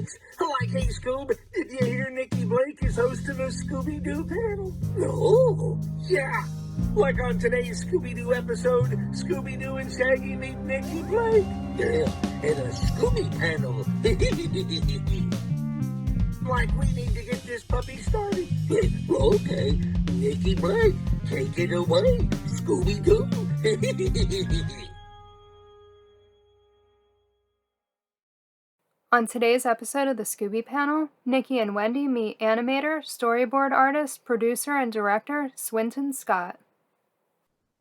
thanks. Like, hey, Scoob, did you hear Nikki Blake is hosting a Scooby-Doo panel? No. Yeah. Like on today's Scooby-Doo episode, Scooby-Doo and Shaggy meet Nikki Blake. Yeah, in a Scooby Panel. Like, we need to get this puppy started. Okay, Nikki Blake, take it away, Scooby-Doo. On today's episode of the Scooby Panel, Nikki and Wendy meet animator, storyboard artist, producer, and director Swinton Scott.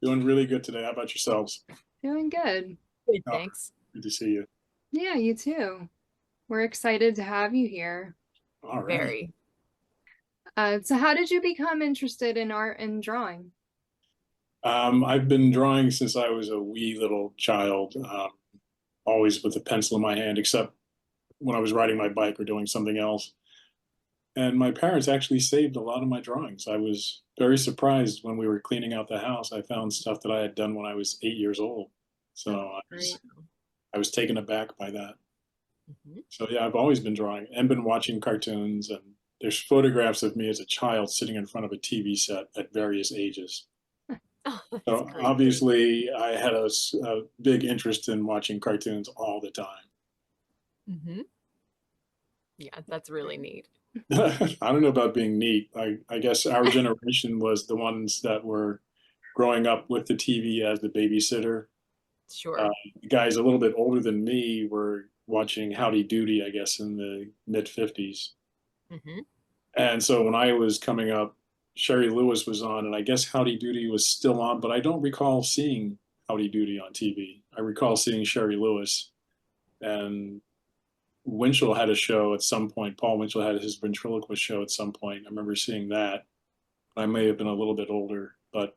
Doing really good today. How about yourselves? Doing good. Good, thanks. Good to see you. Yeah, you too. We're excited to have you here. All right. Very. So how did you become interested in art and drawing? I've been drawing since I was a wee little child, always with a pencil in my hand, except when I was riding my bike or doing something else. And my parents actually saved a lot of my drawings. I was very surprised when we were cleaning out the house. I found stuff that I had done when I was 8 years old. So I was taken aback by that. Mm-hmm. So yeah, I've always been drawing and been watching cartoons, and there's photographs of me as a child sitting in front of a TV set at various ages. Oh, so great. Obviously I had a big interest in watching cartoons all the time. Mm-hmm. Yeah, that's really neat. I don't know about being neat. I guess our generation was the ones that were growing up with the TV as the babysitter. Sure. Guys a little bit older than me were watching Howdy Doody, I guess, in the mid-50s. Mm-hmm. And so when I was coming up, Sherry Lewis was on, and I guess Howdy Doody was still on, but I don't recall seeing Howdy Doody on TV. I recall seeing Sherry Lewis, and Winchell had a show at some point. Paul Winchell had his ventriloquist show at some point. I remember seeing that. I may have been a little bit older, but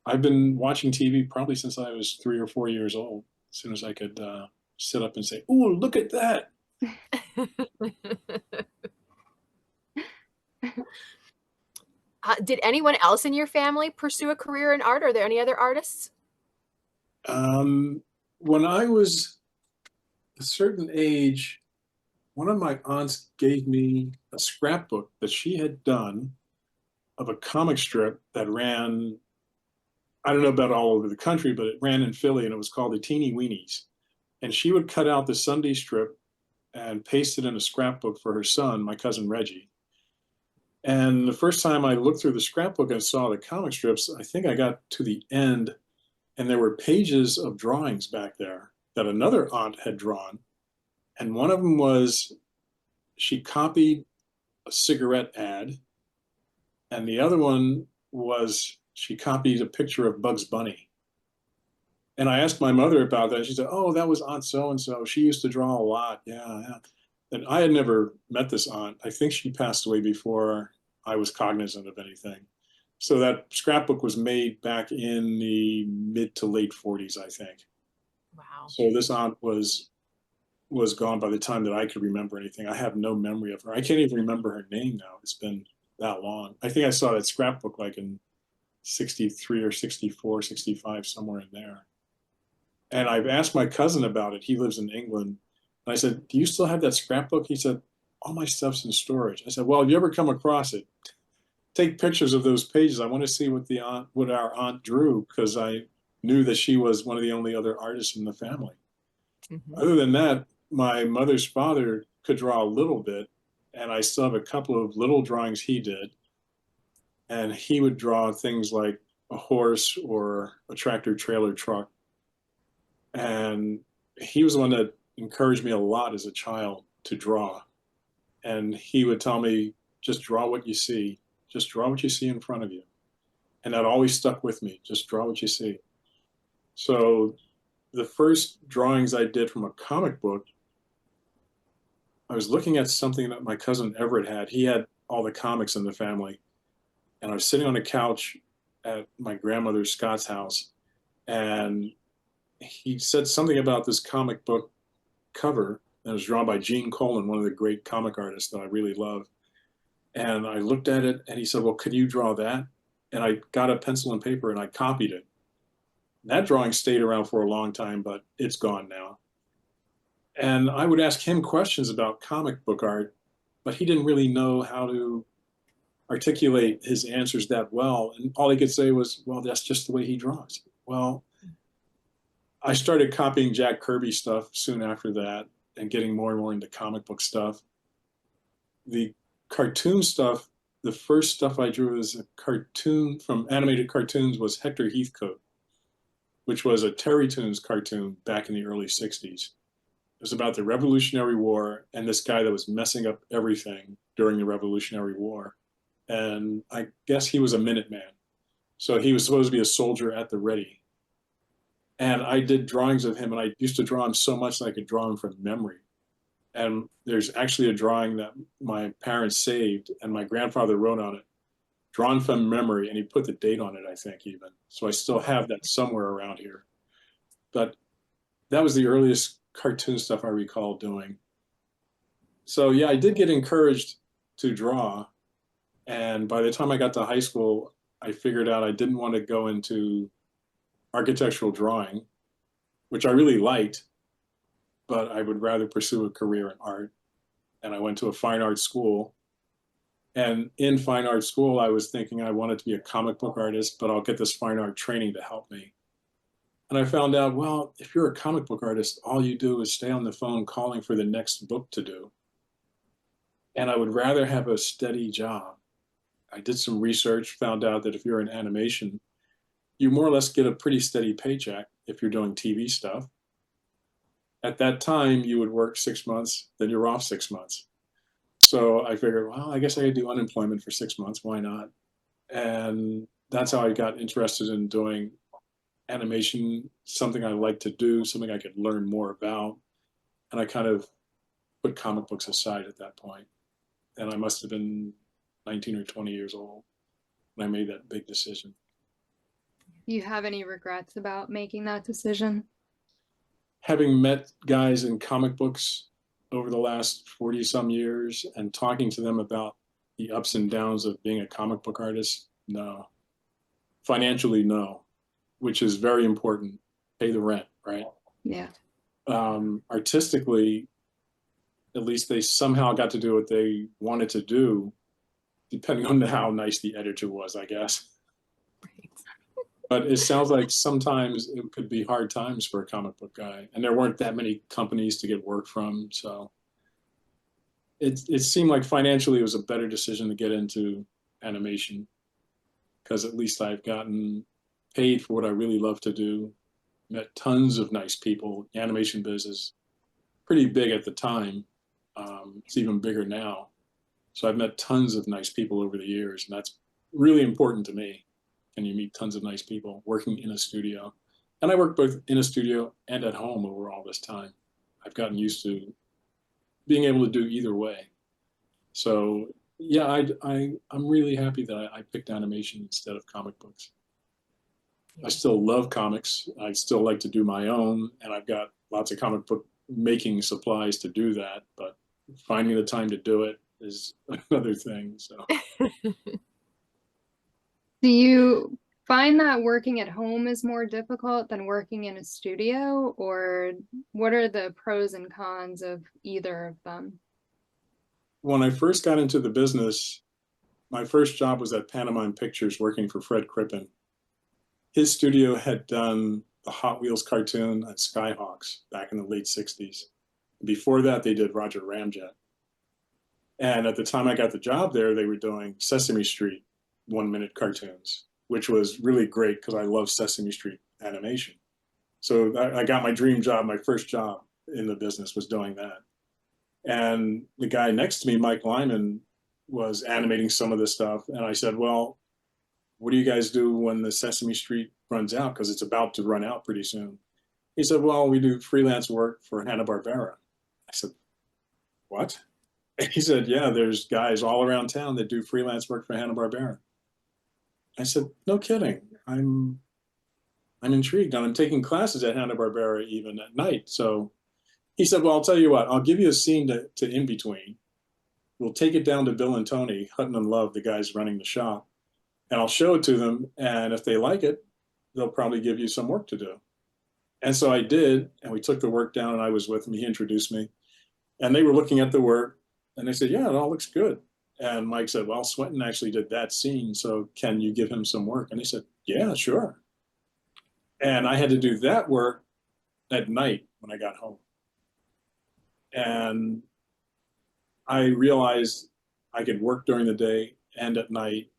I've been watching TV probably since I was 3 or 4 years old. As soon as I could sit up and say, "Ooh, look at that!" Did anyone else in your family pursue a career in art? Are there any other artists? When I was a certain age, one of my aunts gave me a scrapbook that she had done of a comic strip that ran, I don't know about all over the country, but it ran in Philly, and it was called the Teeny Weenies. And she would cut out the Sunday strip and paste it in a scrapbook for her son, my cousin Reggie. And the first time I looked through the scrapbook and saw the comic strips, I think I got to the end, and there were pages of drawings back there that another aunt had drawn. And one of them was, she copied a cigarette ad. And the other one was, she copied a picture of Bugs Bunny. And I asked my mother about that. She said, "Oh, that was Aunt so-and-so. She used to draw a lot." Yeah. And I had never met this aunt. I think she passed away before I was cognizant of anything. So that scrapbook was made back in the mid to late 40s, I think. Wow. So this aunt was gone by the time that I could remember anything. I have no memory of her. I can't even remember her name now. It's been that long. I think I saw that scrapbook like in 63 or 64, 65, somewhere in there. And I've asked my cousin about it. He lives in England. And I said, "Do you still have that scrapbook?" He said, "All my stuff's in storage." I said, "Well, if you ever come across it, take pictures of those pages. I want to see what our aunt drew, because I knew that she was one of the only other artists in the family." Mm-hmm. Other than that, my mother's father could draw a little bit, and I still have a couple of little drawings he did. And he would draw things like a horse or a tractor trailer truck. And he was the one that encouraged me a lot as a child to draw. And he would tell me, "Just draw what you see. Just draw what you see in front of you." And that always stuck with me. Just draw what you see. So the first drawings I did from a comic book, I was looking at something that my cousin Everett had. He had all the comics in the family. And I was sitting on a couch at my grandmother Scott's house, and he said something about this comic book cover that was drawn by Gene Colan, one of the great comic artists that I really love. And I looked at it, and he said, "Well, can you draw that?" And I got a pencil and paper, and I copied it. That drawing stayed around for a long time, but it's gone now. And I would ask him questions about comic book art, but he didn't really know how to articulate his answers that well. And all he could say was, well, that's just the way he draws. Well, I started copying Jack Kirby stuff soon after that and getting more and more into comic book stuff. The cartoon stuff, the first stuff I drew as a cartoon from animated cartoons was Hector Heathcote, which was a Terrytoons cartoon back in the early 60s. It was about the Revolutionary War and this guy that was messing up everything during the Revolutionary War. And I guess he was a Minuteman. So he was supposed to be a soldier at the ready. And I did drawings of him, and I used to draw him so much that I could draw him from memory. And there's actually a drawing that my parents saved, and my grandfather wrote on it, drawn from memory, and he put the date on it, I think, even. So I still have that somewhere around here. But that was the earliest cartoon stuff I recall doing. So yeah, I did get encouraged to draw. And by the time I got to high school, I figured out I didn't want to go into architectural drawing, which I really liked, but I would rather pursue a career in art. And I went to a fine art school. And in fine art school, I was thinking I wanted to be a comic book artist, but I'll get this fine art training to help me. And I found out, well, if you're a comic book artist, all you do is stay on the phone calling for the next book to do. And I would rather have a steady job. I did some research, found out that if you're in animation, you more or less get a pretty steady paycheck if you're doing TV stuff. At that time, you would work 6 months, then you're off 6 months. So I figured, well, I guess I could do unemployment for 6 months. Why not? And that's how I got interested in doing animation, something I like to do, something I could learn more about. And I kind of put comic books aside at that point. And I must have been 19 or 20 years old when I made that big decision. You have any regrets about making that decision? Having met guys in comic books over the last 40 some years and talking to them about the ups and downs of being a comic book artist, no. Financially, no, which is very important. Pay the rent, right? Yeah. Artistically, at least they somehow got to do what they wanted to do, depending on how nice the editor was, I guess. But it sounds like sometimes it could be hard times for a comic book guy, and there weren't that many companies to get work from. So it seemed like financially it was a better decision to get into animation, because at least I've gotten paid for what I really love to do. Met tons of nice people. The animation business, pretty big at the time. It's even bigger now. So I've met tons of nice people over the years, and that's really important to me. And you meet tons of nice people working in a studio. And I work both in a studio and at home over all this time. I've gotten used to being able to do either way. So yeah, I'm really happy that I picked animation instead of comic books. I still love comics. I still like to do my own, and I've got lots of comic book making supplies to do that, but finding the time to do it is another thing. So. Do you find that working at home is more difficult than working in a studio, or what are the pros and cons of either of them? When I first got into the business, my first job was at Pantomime Pictures working for Fred Crippen. His studio had done the Hot Wheels cartoon at Skyhawks back in the late 60s. Before that, they did Roger Ramjet. And at the time I got the job there, they were doing Sesame Street 1-minute cartoons, which was really great because I love Sesame Street animation. So I got my dream job. My first job in the business was doing that. And the guy next to me, Mike Lyman, was animating some of this stuff. And I said, well, what do you guys do when the Sesame Street runs out? Because it's about to run out pretty soon. He said, well, we do freelance work for Hanna-Barbera. I said, what? And he said, yeah, there's guys all around town that do freelance work for Hanna-Barbera. I said, no kidding. I'm intrigued, and I'm taking classes at Hanna-Barbera even at night. So he said, well, I'll tell you what, I'll give you a scene to in between. We'll take it down to Bill and Tony, Hutton and Love, the guys running the shop, and I'll show it to them. And if they like it, they'll probably give you some work to do. And so I did, and we took the work down, and I was with him. He introduced me, and they were looking at the work, and they said, yeah, it all looks good. And Mike said, well, Swinton actually did that scene, so can you give him some work? And he said, yeah, sure. And I had to do that work at night when I got home. And I realized I could work during the day and at night.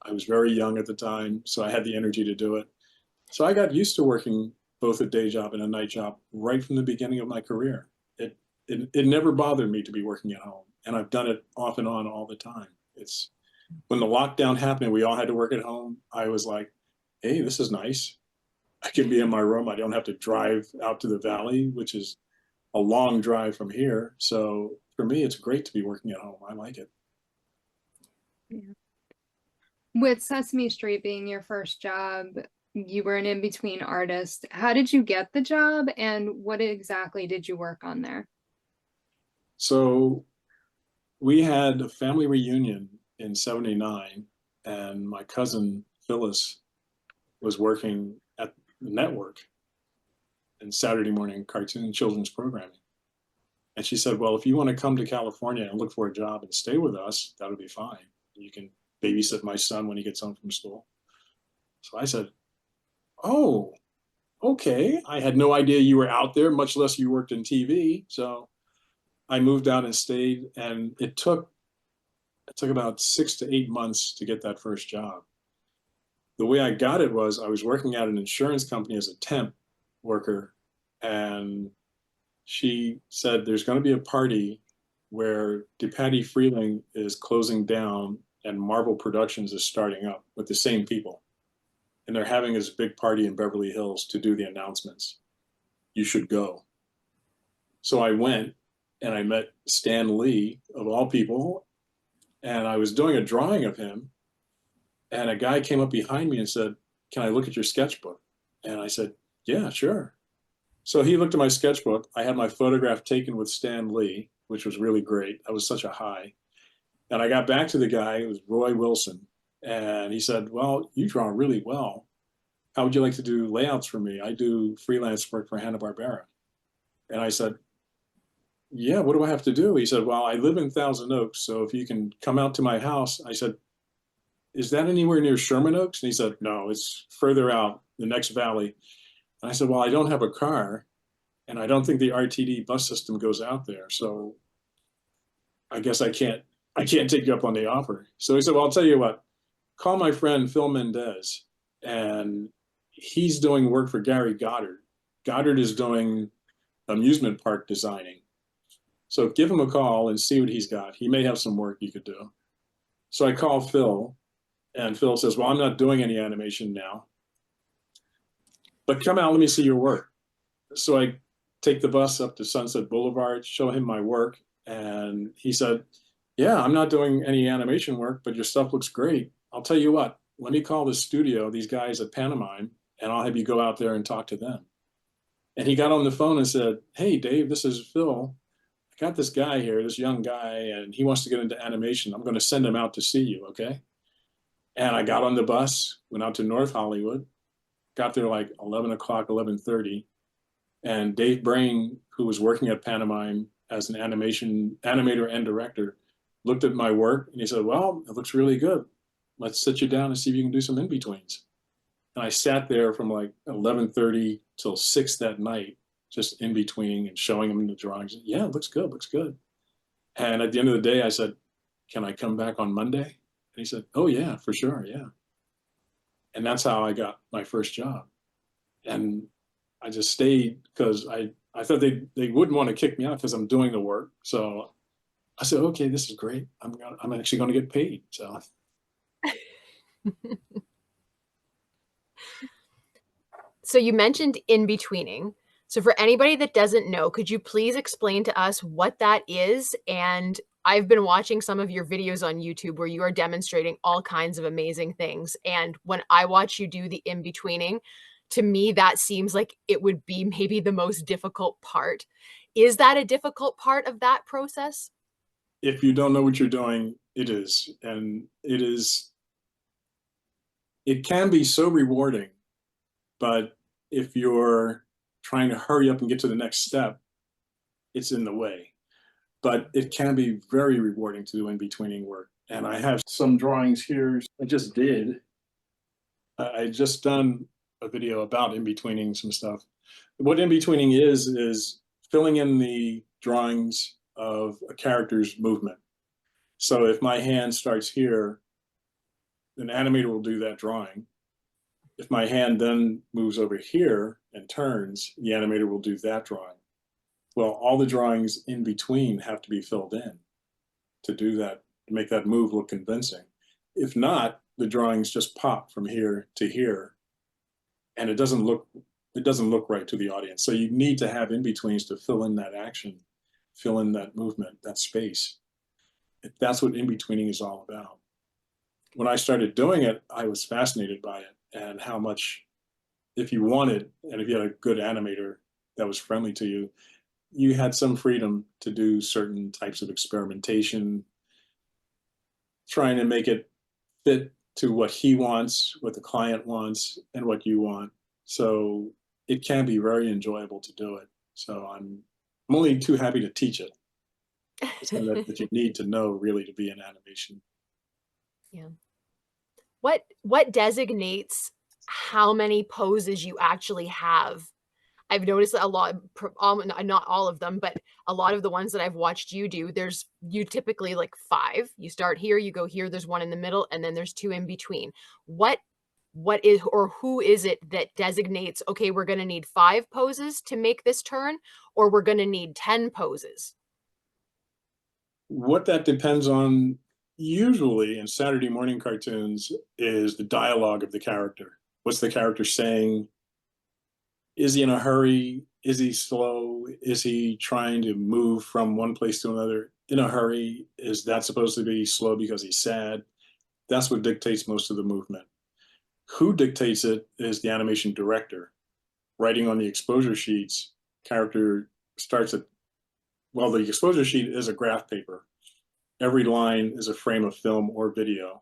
I was very young at the time, so I had the energy to do it. So I got used to working both a day job and a night job right from the beginning of my career. It never bothered me to be working at home, and I've done it off and on all the time. It's when the lockdown happened and we all had to work at home, I was like, hey, this is nice. I can be in my room. I don't have to drive out to the valley, which is a long drive from here. So for me, it's great to be working at home. I like it. Yeah. With Sesame Street being your first job, you were an in-between artist. How did you get the job, and what exactly did you work on there? So we had a family reunion in '79, and my cousin Phyllis was working at the network in Saturday morning cartoon children's programming. And she said, well, if you want to come to California and look for a job and stay with us, that'll be fine. You can babysit my son when he gets home from school. So I said, oh, okay. I had no idea you were out there, much less you worked in TV. So I moved out and stayed, and it took about 6 to 8 months to get that first job. The way I got it was I was working at an insurance company as a temp worker, and she said there's going to be a party where DePatie Freeling is closing down and Marvel Productions is starting up with the same people. And they're having this big party in Beverly Hills to do the announcements. You should go. So I went, and I met Stan Lee, of all people, and I was doing a drawing of him, and a guy came up behind me and said, can I look at your sketchbook? And I said, yeah, sure. So he looked at my sketchbook. I had my photograph taken with Stan Lee, which was really great. That was such a high. And I got back to the guy, it was Roy Wilson, and he said, well, you draw really well. How would you like to do layouts for me? I do freelance work for Hanna-Barbera. And I said, yeah, what do I have to do? He said, well, I live in Thousand Oaks, so if you can come out to my house. I said, is that anywhere near Sherman Oaks? And he said, no, it's further out, the next valley. And I said, well, I don't have a car, and I don't think the RTD bus system goes out there, so I guess I can't take you up on the offer. So he said, well, I'll tell you what, call my friend Phil Mendez, and he's doing work for Gary Goddard. Goddard is doing amusement park designing. So give him a call and see what he's got. He may have some work you could do. So I call Phil, and Phil says, well, I'm not doing any animation now, but come out, let me see your work. So I take the bus up to Sunset Boulevard, show him my work, and he said, yeah, I'm not doing any animation work, but your stuff looks great. I'll tell you what, let me call the studio, these guys at Pantomime, and I'll have you go out there and talk to them. And he got on the phone and said, hey, Dave, this is Phil. I got this guy here, this young guy, and he wants to get into animation. I'm going to send him out to see you, okay? And I got on the bus, went out to North Hollywood, got there like 11 o'clock, 11:30. And Dave Brain, who was working at Pantomime as an animator and director, looked at my work and he said, well, it looks really good. Let's sit you down and see if you can do some in-betweens. And I sat there from like 11:30 till 6 that night, just in between and showing him the drawings. Yeah, it looks good, looks good. And at the end of the day, I said, can I come back on Monday? And he said, oh yeah, for sure, yeah. And that's how I got my first job. And I just stayed because I thought they wouldn't want to kick me out because I'm doing the work. So I said, okay, this is great. I'm actually going to get paid. So. So you mentioned in-betweening. So for anybody that doesn't know, could you please explain to us what that is? And I've been watching some of your videos on YouTube where you are demonstrating all kinds of amazing things. And when I watch you do the in-betweening, to me, that seems like it would be maybe the most difficult part. Is that a difficult part of that process? If you don't know what you're doing, it is. And it can be so rewarding, but if you're trying to hurry up and get to the next step, it's in the way. But it can be very rewarding to do in-betweening work. And I have some drawings here I just did. I just done a video about in-betweening some stuff. What in-betweening is filling in the drawings of a character's movement. So if my hand starts here, an animator will do that drawing. If my hand then moves over here and turns, the animator will do that drawing. Well, all the drawings in between have to be filled in to do that, to make that move look convincing. If not, the drawings just pop from here to here, and it doesn't look right to the audience. So you need to have in-betweens to fill in that action, fill in that movement, that space. That's what in-betweening is all about. When I started doing it, I was fascinated by it and how much, if you wanted, and if you had a good animator that was friendly to you, you had some freedom to do certain types of experimentation, trying to make it fit to what he wants, what the client wants, and what you want. So it can be very enjoyable to do it. So I'm only too happy to teach it. It's that you need to know really to be in animation. Yeah. What designates how many poses you actually have? I've noticed that a lot, not all of them, but a lot of the ones that I've watched you do, you typically like 5. You start here, you go here, there's one in the middle, and then there's 2 in between. What is, or who is it that designates, okay, we're going to need 5 poses to make this turn, or we're going to need 10 poses? What that depends on, usually in Saturday morning cartoons, is the dialogue of the character. What's the character saying? Is he in a hurry? Is he slow? Is he trying to move from one place to another in a hurry? Is that supposed to be slow because he's sad? That's what dictates most of the movement. Who dictates it is the animation director. Writing on the exposure sheets, character starts at, well, the exposure sheet is a graph paper. Every line is a frame of film or video.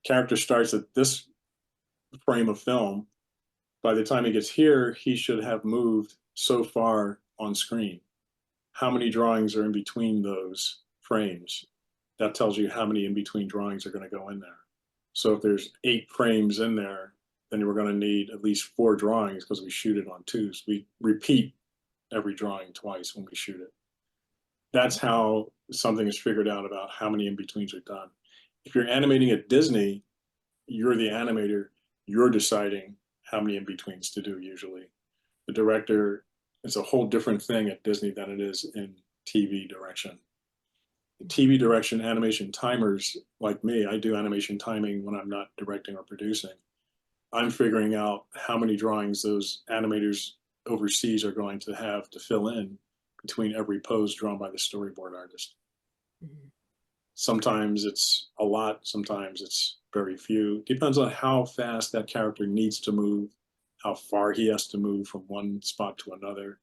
Character starts at this frame of film. By the time he gets here, he should have moved so far on screen. How many drawings are in between those frames? That tells you how many in-between drawings are going to go in there. So if there's 8 frames in there, then we're going to need at least 4 drawings because we shoot it on 2. So we repeat every drawing twice when we shoot it. That's how something is figured out about how many in-betweens are done. If you're animating at Disney, you're the animator, you're deciding how many in-betweens to do usually. The director, it's a whole different thing at Disney than it is in TV direction. The TV direction animation timers, like me, I do animation timing when I'm not directing or producing. I'm figuring out how many drawings those animators overseas are going to have to fill in between every pose drawn by the storyboard artist. Mm-hmm. Sometimes it's a lot, sometimes it's very few. Depends on how fast that character needs to move, how far he has to move from one spot to another.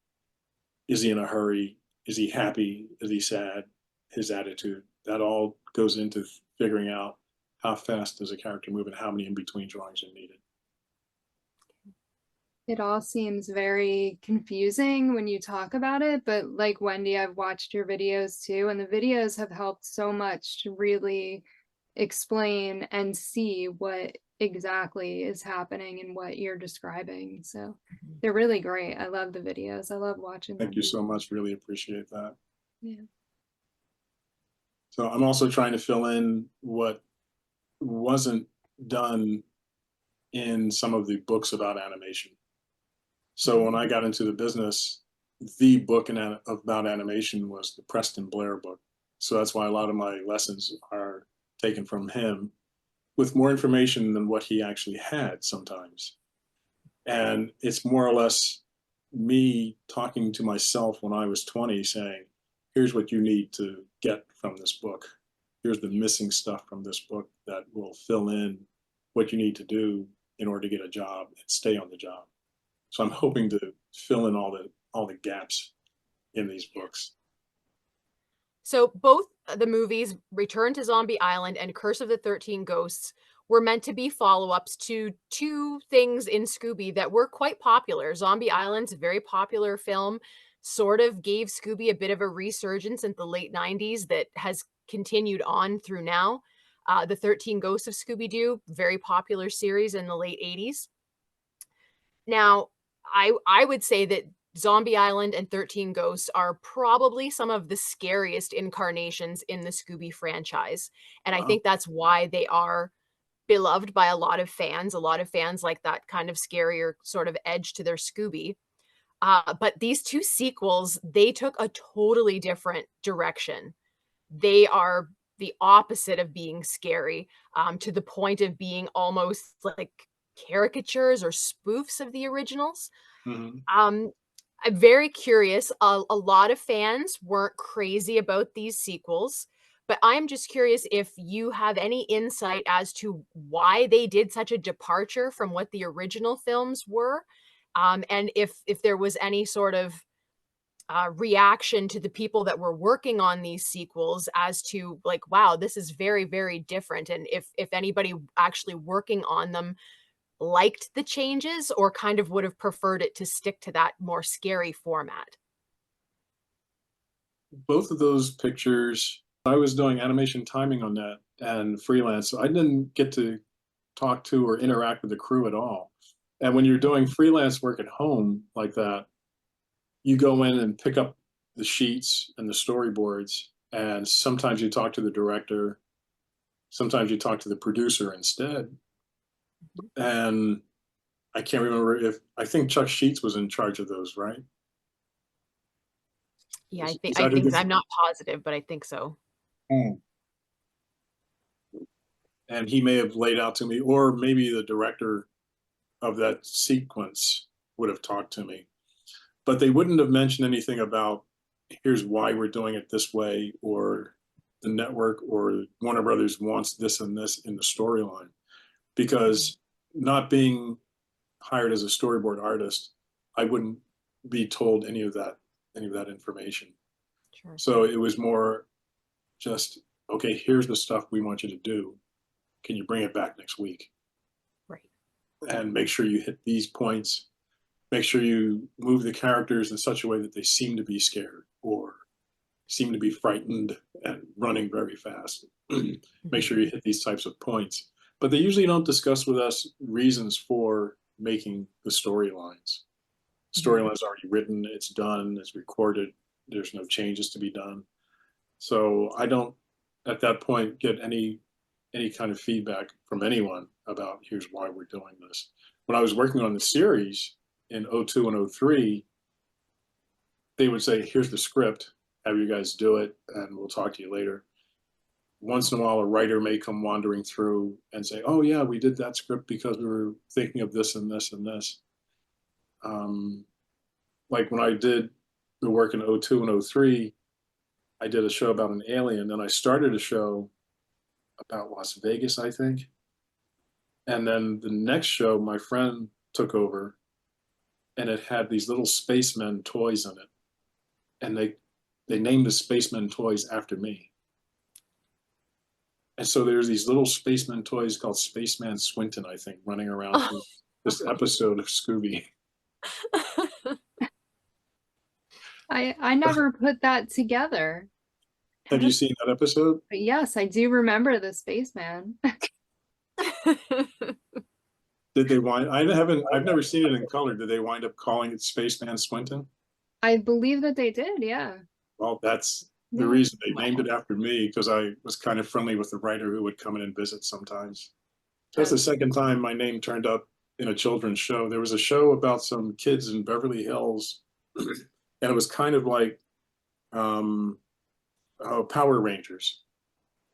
Is he in a hurry? Is he happy? Is he sad? His attitude. That all goes into figuring out how fast does a character move and how many in-between drawings are needed. It all seems very confusing when you talk about it, but like Wendy, I've watched your videos too, and the videos have helped so much to really explain and see what exactly is happening and what you're describing. So they're really great. I love the videos. I love watching them. Thank you so much. Really appreciate that. Yeah. So I'm also trying to fill in what wasn't done in some of the books about animation. So when I got into the business, the book about animation was the Preston Blair book. So that's why a lot of my lessons are taken from him with more information than what he actually had sometimes. And it's more or less me talking to myself when I was 20 saying, here's what you need to get from this book. Here's the missing stuff from this book that will fill in what you need to do in order to get a job and stay on the job. So I'm hoping to fill in all the gaps in these books. So both the movies, Return to Zombie Island and Curse of the 13 Ghosts, were meant to be follow-ups to two things in Scooby that were quite popular. Zombie Island's a very popular film, sort of gave Scooby a bit of a resurgence in the late 90s that has continued on through now. The 13 Ghosts of Scooby-Doo, very popular series in the late 80s. Now, I would say that Zombie Island and 13 Ghosts are probably some of the scariest incarnations in the Scooby franchise. And I Wow. think that's why they are beloved by a lot of fans. A lot of fans like that kind of scarier sort of edge to their Scooby. But these two sequels, they took a totally different direction. They are the opposite of being scary, to the point of being almost like caricatures or spoofs of the originals. Mhm. I'm very curious. A lot of fans weren't crazy about these sequels, but I'm just curious if you have any insight as to why they did such a departure from what the original films were, and if there was any sort of reaction to the people that were working on these sequels as to like, wow, this is very, very different, and if anybody actually working on them liked the changes or kind of would have preferred it to stick to that more scary format. Both of those pictures, I was doing animation timing on that and freelance, so I didn't get to talk to or interact with the crew at all. And when you're doing freelance work at home like that, you go in and pick up the sheets and the storyboards, and sometimes you talk to the director, sometimes you talk to the producer instead. And I can't remember if I think Chuck Sheets was in charge of those, right? Yeah, Is I that who think did? I'm not positive, but I think so. Hmm. And he may have laid out to me, or maybe the director of that sequence would have talked to me. But they wouldn't have mentioned anything about here's why we're doing it this way, or the network or Warner Brothers wants this and this in the storyline. Because not being hired as a storyboard artist, I wouldn't be told any of that information. Sure. So it was more just, okay, here's the stuff we want you to do. Can you bring it back next week? Right. And make sure you hit these points. Make sure you move the characters in such a way that they seem to be scared or seem to be frightened and running very fast. Make sure you hit these types of points. But they usually don't discuss with us reasons for making the storylines. Storyline's already written, it's done, it's recorded, there's no changes to be done. So I don't, at that point, get any kind of feedback from anyone about here's why we're doing this. When I was working on the series in 02 and 03, they would say, here's the script, have you guys do it, and we'll talk to you later. Once in a while, a writer may come wandering through and say, oh yeah, we did that script because we were thinking of this and this and this. Like when I did the work in 02 and 03, I did a show about an alien, and I started a show about Las Vegas, I think. And then the next show, my friend took over, and it had these little spacemen toys in it. And they named the spacemen toys after me. And so there's these little spaceman toys called Spaceman Swinton, I think, running around through this episode of Scooby. I never put that together. Have you seen that episode? But yes, I do remember the spaceman. Did they I've never seen it in color. Did they wind up calling it Spaceman Swinton? I believe that they did, yeah. Well, that's the Yeah. reason they named it after me, because I was kind of friendly with the writer who would come in and visit sometimes. That's the second time my name turned up in a children's show. There was a show about some kids in Beverly Hills, and it was kind of like Power Rangers.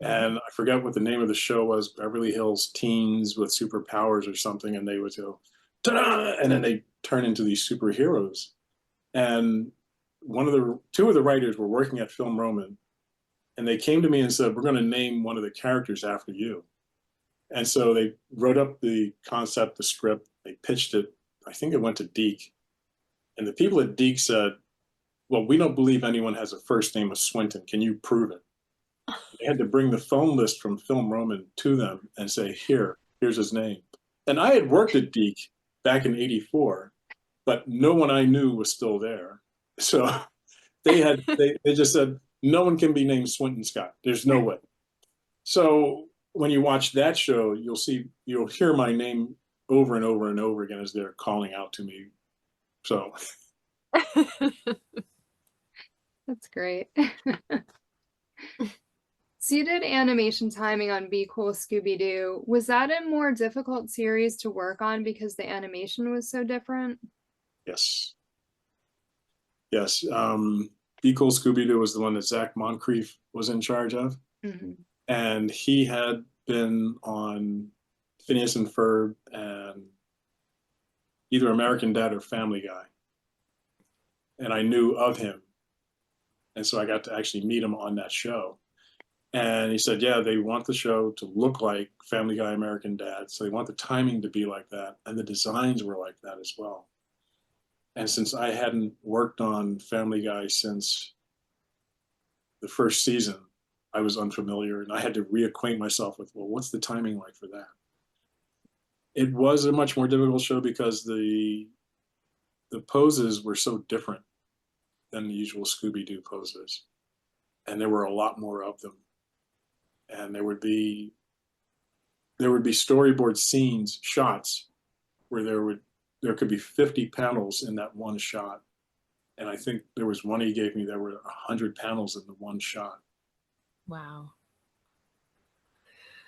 And I forgot what the name of the show was, Beverly Hills Teens with Superpowers or something, and they would go, ta-da! And then they turn into these superheroes. And two of the writers were working at Film Roman, and they came to me and said, we're going to name one of the characters after you. And so they wrote up the concept, the script, they pitched it. I think it went to DEAC. And the people at DEAC said, well, we don't believe anyone has a first name of Swinton. Can you prove it? They had to bring the phone list from Film Roman to them and say, here, Here's his name. And I had worked at DEAC back in '84, but no one I knew was still there. So they just said, no one can be named Swinton Scott. There's no way. So when you watch that show, you'll hear my name over and over and over again as they're calling out to me. So That's great. So you did animation timing on Be Cool Scooby-Doo. Was that a more difficult series to work on because the animation was so different? yes. Yes. Be Cool Scooby-Doo was the one that Zach Moncrief was in charge of. Mm-hmm. And he had been on Phineas and Ferb and either American Dad or Family Guy. And I knew of him. And so I got to actually meet him on that show. And he said, yeah, they want the show to look like Family Guy, American Dad. So they want the timing to be like that. And the designs were like that as well. And since I hadn't worked on Family Guy since the first season, I was unfamiliar and I had to reacquaint myself with, well, what's the timing like for that? It was a much more difficult show because the poses were so different than the usual Scooby-Doo poses. And there were a lot more of them. And there would be storyboard scenes, shots, where there could be 50 panels in that one shot. And I think there was one he gave me, there were 100 panels in the one shot. Wow.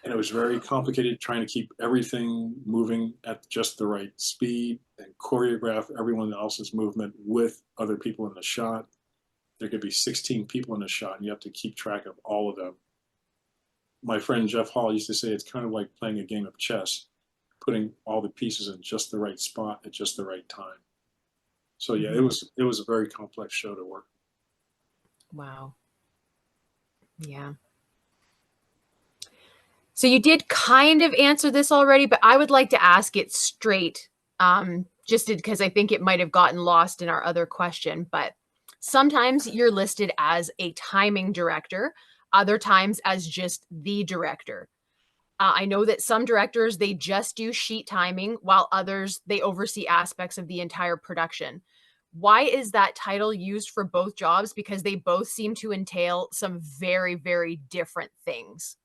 And it was very complicated trying to keep everything moving at just the right speed and choreograph everyone else's movement with other people in the shot. There could be 16 people in a shot and you have to keep track of all of them. My friend Jeff Hall used to say it's kind of like playing a game of chess, putting all the pieces in just the right spot at just the right time. So yeah, it was a very complex show to work. Wow. Yeah. So you did kind of answer this already, but I would like to ask it straight, just because I think it might have gotten lost in our other question. But sometimes you're listed as a timing director, other times as just the director. I know that some directors, they just do sheet timing, while others, they oversee aspects of the entire production. Why is that title used for both jobs? Because they both seem to entail some very, very different things.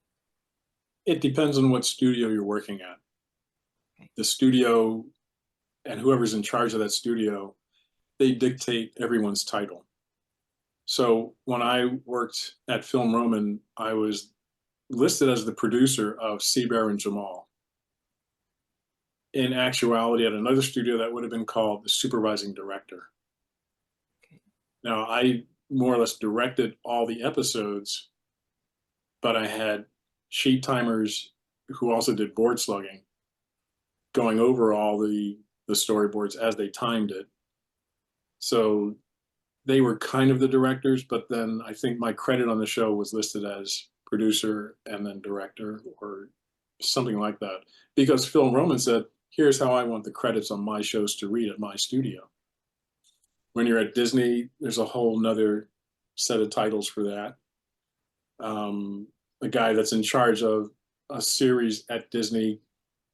It depends on what studio you're working at. Okay. The studio and whoever's in charge of that studio, they dictate everyone's title. So when I worked at Film Roman, I was listed as the producer of Seabear and Jamal. In actuality, at another studio, that would have been called the supervising director. Okay. Now, I more or less directed all the episodes, but I had sheet timers who also did board slugging, going over all the storyboards as they timed it. So they were kind of the directors, but then I think my credit on the show was listed as producer and then director or something like that. Because Film Roman said, here's how I want the credits on my shows to read at my studio. When you're at Disney, there's a whole nother set of titles for that. The guy that's in charge of a series at Disney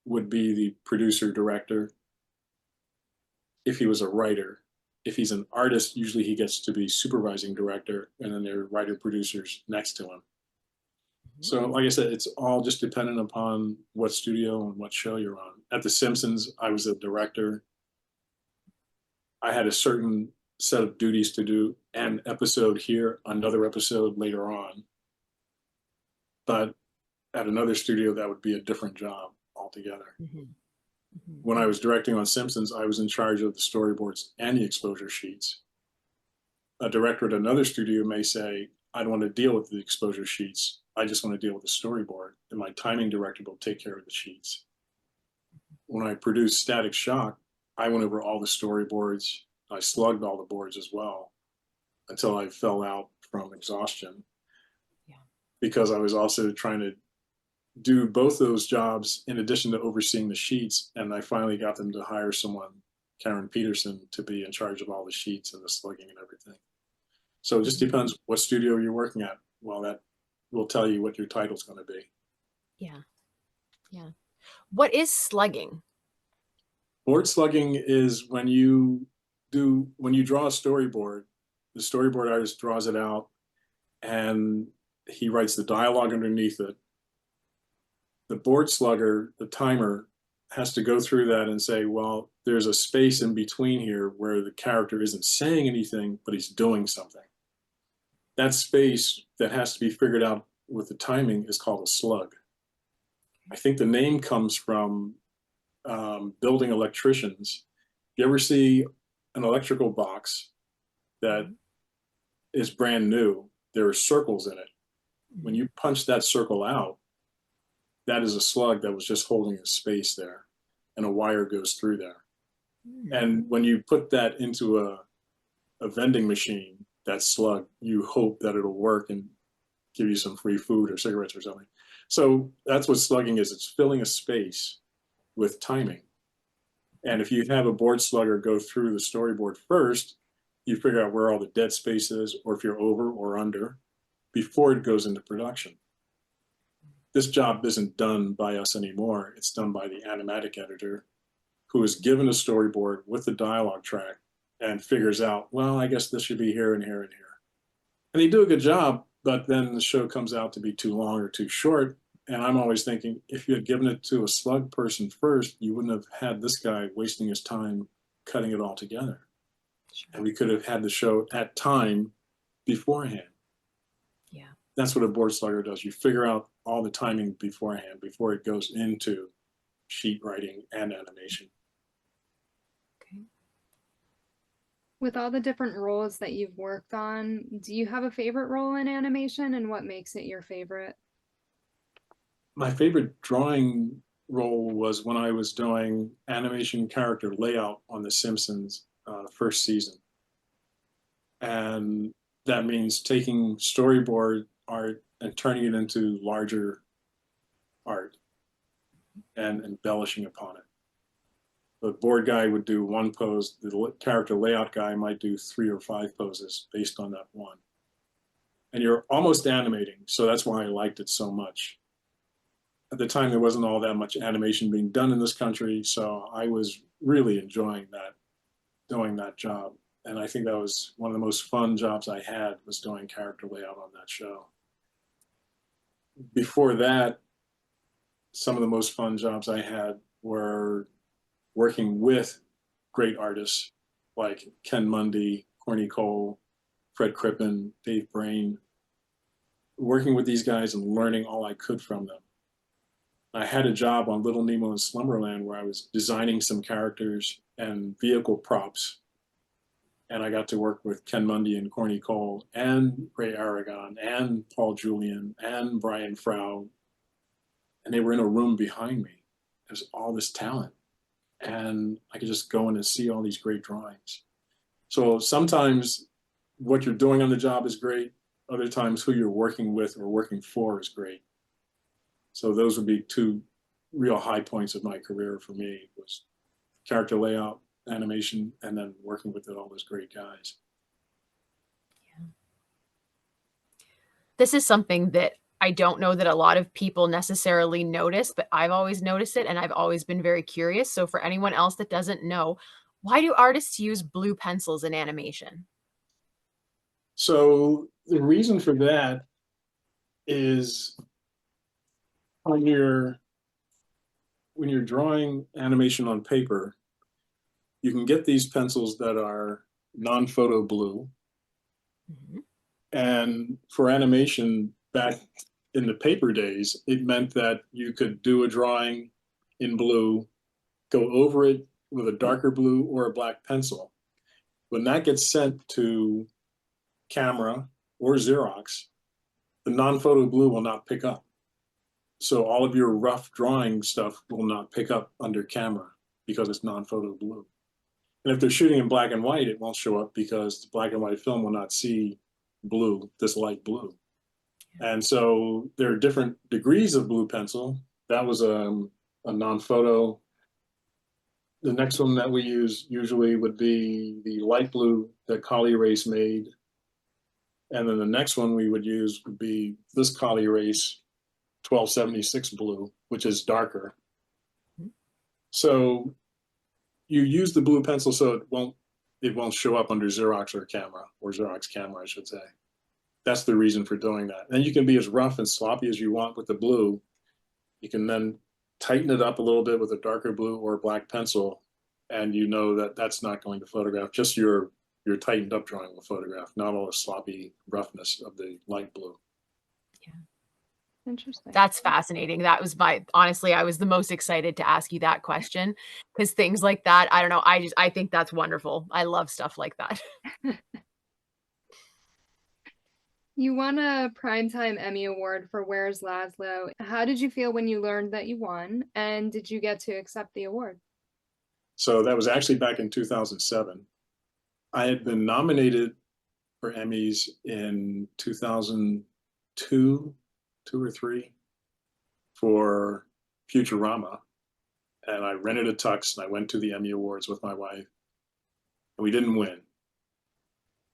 would be the producer director if he was a writer. If he's an artist, usually he gets to be supervising director, and then there are writer producers next to him. So like I said, it's all just dependent upon what studio and what show you're on. At The Simpsons, I was a director. I had a certain set of duties to do, an episode here, another episode later on. But at another studio, that would be a different job altogether. When I was directing on Simpsons, I was in charge of the storyboards and the exposure sheets. A director at another studio may say, I don't want to deal with the exposure sheets. I just want to deal with the storyboard, and my timing director will take care of the sheets. When I produced Static Shock, I went over all the storyboards. I slugged all the boards as well until I fell out from exhaustion. Yeah. Because I was also trying to do both those jobs in addition to overseeing the sheets, and I finally got them to hire someone, Karen Peterson, to be in charge of all the sheets and the slugging and everything. So it just depends what studio you're working at. Well, that will tell you what your title's going to be. Yeah. Yeah. What is slugging? Board slugging is when you draw a storyboard, the storyboard artist draws it out and he writes the dialogue underneath it. The board slugger, the timer, has to go through that and say, well, there's a space in between here where the character isn't saying anything, but he's doing something. That space that has to be figured out with the timing is called a slug. I think the name comes from building electricians. You ever see an electrical box that is brand new? There are circles in it. When you punch that circle out, that is a slug that was just holding a space there, and a wire goes through there. And when you put that into a vending machine, that slug, you hope that it'll work and give you some free food or cigarettes or something. So that's what slugging is. It's filling a space with timing. And if you have a board slugger go through the storyboard first, you figure out where all the dead space is, or if you're over or under, before it goes into production. This job isn't done by us anymore. It's done by the animatic editor, who is given a storyboard with the dialogue track and figures out, well, I guess this should be here and here and here. And they do a good job, but then the show comes out to be too long or too short. And I'm always thinking, if you had given it to a slug person first, you wouldn't have had this guy wasting his time cutting it all together. Sure. And we could have had the show at time beforehand. Yeah. That's what a board slugger does. You figure out all the timing beforehand, before it goes into sheet writing and animation. Okay. With all the different roles that you've worked on, do you have a favorite role in animation, and what makes it your favorite? My favorite drawing role was when I was doing animation character layout on The Simpsons first season. And that means taking storyboard art and turning it into larger art and embellishing upon it. The board guy would do one pose, the character layout guy might do 3 or 5 poses based on that one. And you're almost animating, so that's why I liked it so much. At the time, there wasn't all that much animation being done in this country, so I was really enjoying that, doing that job. And I think that was one of the most fun jobs I had, was doing character layout on that show. Before that, some of the most fun jobs I had were working with great artists like Ken Mundy, Corny Cole, Fred Crippen, Dave Brain, working with these guys and learning all I could from them. I had a job on Little Nemo in Slumberland where I was designing some characters and vehicle props. And I got to work with Ken Mundy and Corny Cole and Ray Aragon and Paul Julian and Brian Frau. And they were in a room behind me. There's all this talent. And I could just go in and see all these great drawings. So sometimes what you're doing on the job is great. Other times who you're working with or working for is great. So those would be 2 real high points of my career for me, was character layout, animation, and then working with all those great guys. Yeah. This is something that I don't know that a lot of people necessarily notice, but I've always noticed it, and I've always been very curious. So for anyone else that doesn't know, why do artists use blue pencils in animation? So the reason for that is when you're drawing animation on paper, you can get these pencils that are non-photo blue. Mm-hmm. And for animation back in the paper days, it meant that you could do a drawing in blue, go over it with a darker blue or a black pencil. When that gets sent to camera or Xerox, the non-photo blue will not pick up. So all of your rough drawing stuff will not pick up under camera because it's non-photo blue. And if they're shooting in black and white, it won't show up because the black and white film will not see blue, this light blue. And so there are different degrees of blue pencil. That was a non-photo. The next one that we use usually would be the light blue that Collie Erase made. And then the next one we would use would be this Collie Erase 1276 blue, which is darker. So you use the blue pencil so it won't show up under Xerox camera, I should say. That's the reason for doing that. And you can be as rough and sloppy as you want with the blue. You can then tighten it up a little bit with a darker blue or black pencil, and you know that that's not going to photograph. Just your tightened up drawing will photograph, not all the sloppy roughness of the light blue. Yeah. Interesting. That's fascinating. That was honestly, I was the most excited to ask you that question, because things like that, I don't know. I think that's wonderful. I love stuff like that. You won a Primetime Emmy Award for Where's Laszlo. How did you feel when you learned that you won? And did you get to accept the award? So that was actually back in 2007. I had been nominated for Emmys in 2002, 2 or 3, for Futurama. And I rented a tux and I went to the Emmy Awards with my wife. And we didn't win.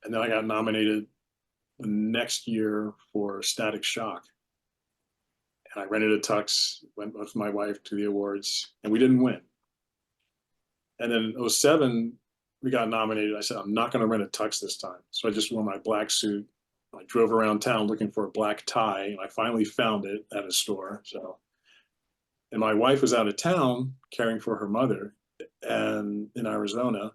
And then I got nominated the next year for Static Shock. And I rented a tux, went with my wife to the awards, and we didn't win. And then in 2007, we got nominated. I said, I'm not going to rent a tux this time. So I just wore my black suit. I drove around town looking for a black tie, and I finally found it at a store. And my wife was out of town caring for her mother and in Arizona.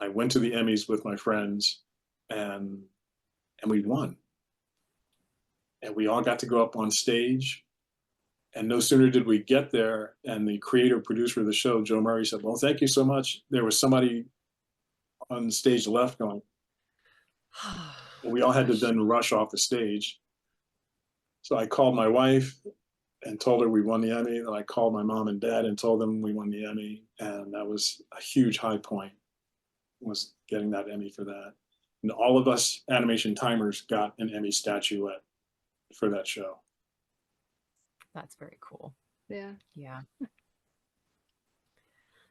I went to the Emmys with my friends, and we won. And we all got to go up on stage. And no sooner did we get there, and the creator producer of the show, Joe Murray, said, well, thank you so much. There was somebody on stage left going. And we all had to then rush off the stage. So I called my wife and told her we won the Emmy. And I called my mom and dad and told them we won the Emmy. And that was a huge high point, was getting that Emmy for that. And all of us animation timers got an Emmy statuette for that show. That's very cool. Yeah. Yeah.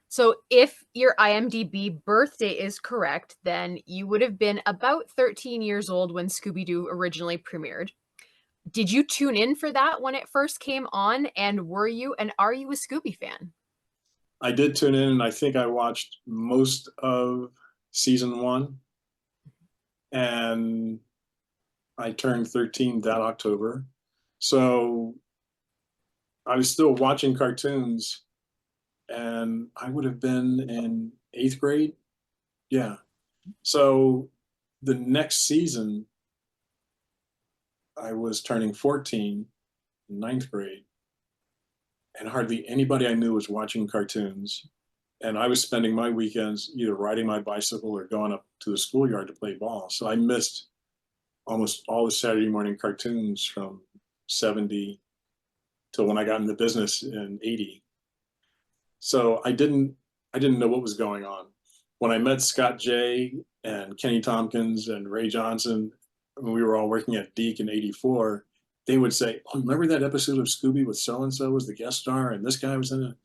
So if your IMDb birthday is correct, then you would have been about 13 years old when Scooby-Doo originally premiered. Did you tune in for that when it first came on? And are you a Scooby fan? I did tune in, and I think I watched most of season 1. And I turned 13 that October. So I was still watching cartoons, and I would have been in 8th grade. Yeah. So the next season, I was turning 14 in 9th grade, and hardly anybody I knew was watching cartoons. And I was spending my weekends either riding my bicycle or going up to the schoolyard to play ball. So I missed almost all the Saturday morning cartoons from 70 till when I got into business in 80. So I didn't know what was going on. When I met Scott J and Kenny Tompkins and Ray Johnson, when we were all working at DEAC in 84, they would say, oh, remember that episode of Scooby with so-and-so was the guest star and this guy was in it?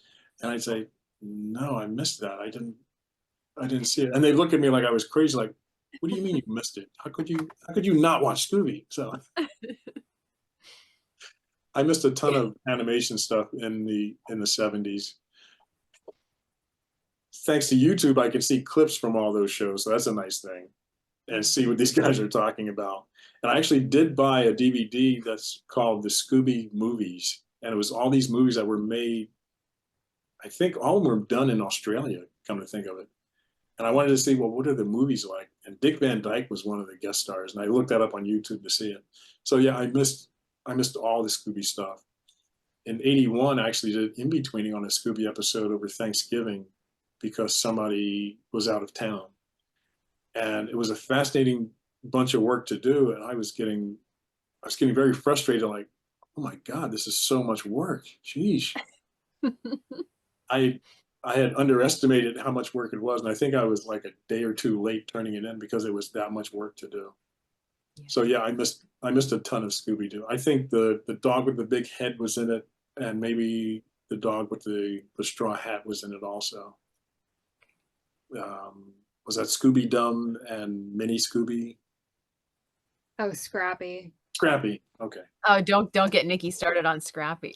And I'd say, no, I missed that. I didn't see it. And they look at me like I was crazy, like, what do you mean you missed it? How could you not watch Scooby? So I missed a ton of animation stuff in the 70s. Thanks to YouTube, I can see clips from all those shows. So that's a nice thing, and see what these guys are talking about. And I actually did buy a DVD that's called the Scooby Movies. And it was all these movies that were made, I think all of them were done in Australia, come to think of it. And I wanted to see, well, what are the movies like? And Dick Van Dyke was one of the guest stars. And I looked that up on YouTube to see it. So yeah, I missed all the Scooby stuff. In 81, I actually did in-betweening on a Scooby episode over Thanksgiving because somebody was out of town. And it was a fascinating bunch of work to do. And I was getting very frustrated, like, oh my God, this is so much work. Sheesh. I had underestimated how much work it was. And I think I was like a day or two late turning it in because it was that much work to do. Yeah. So yeah, I missed a ton of Scooby-Doo. I think the dog with the big head was in it, and maybe the dog with the straw hat was in it also. Was that Scooby Dum and Mini Scooby? Oh, Scrappy. Scrappy. Okay. Oh, don't get Nikki started on Scrappy.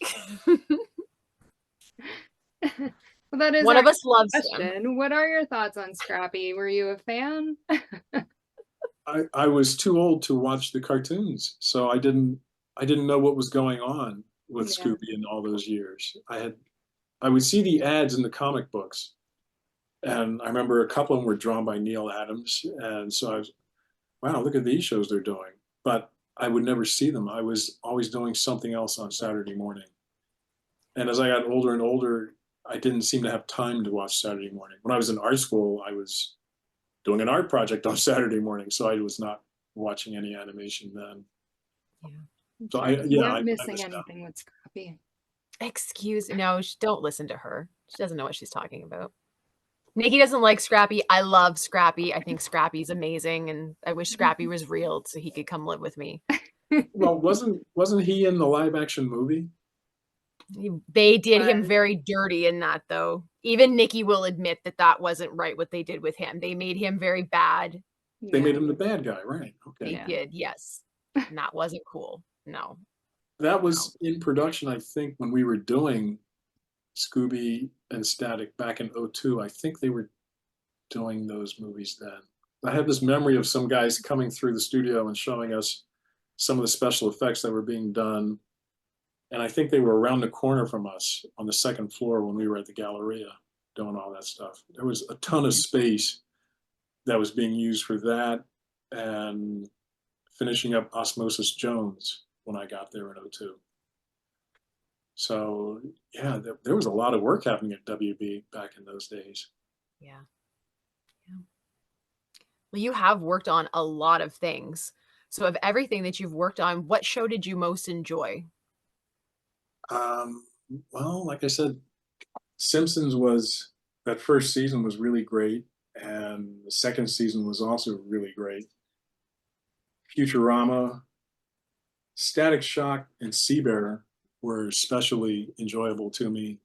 Well, that is One of actually us loves a him. question. What are your thoughts on Scrappy? Were you a fan? I was too old to watch the cartoons, so I didn't know what was going on with Yeah. Scooby in all those years. I would see the ads in the comic books, and I remember a couple of them were drawn by Neil Adams, and so I was, wow, look at these shows they're doing. But I would never see them. I was always doing something else on Saturday morning. And as I got older and older, I didn't seem to have time to watch Saturday morning. When I was in art school, I was doing an art project on Saturday morning, so I was not watching any animation then. Yeah. So You I weren't missing missed out. anything with Scrappy. Excuse no, don't listen to her. She doesn't know what she's talking about. Nikki doesn't like Scrappy. I love Scrappy. I think Scrappy's amazing, and I wish Scrappy was real so he could come live with me. Well, wasn't he in the live action movie? They did him Was. very dirty in that, though. Even Nikki will admit that that wasn't right what they did with him. They made him very bad. They made him the bad guy, right? They Okay. did, yes. And that wasn't cool. No. That was in production, I think, when we were doing Scooby and Static back in '02. I think they were doing those movies then. I have this memory of some guys coming through the studio and showing us some of the special effects that were being done. And I think they were around the corner from us on the second floor when we were at the Galleria doing all that stuff. There was a ton of space that was being used for that and finishing up Osmosis Jones when I got there in '02. So yeah, there was a lot of work happening at WB back in those days. Yeah. Well, you have worked on a lot of things. So of everything that you've worked on, what show did you most enjoy? Well, like I said, Simpsons was, that first season was really great, and the second season was also really great. Futurama, Static Shock, and Seabear were especially enjoyable to me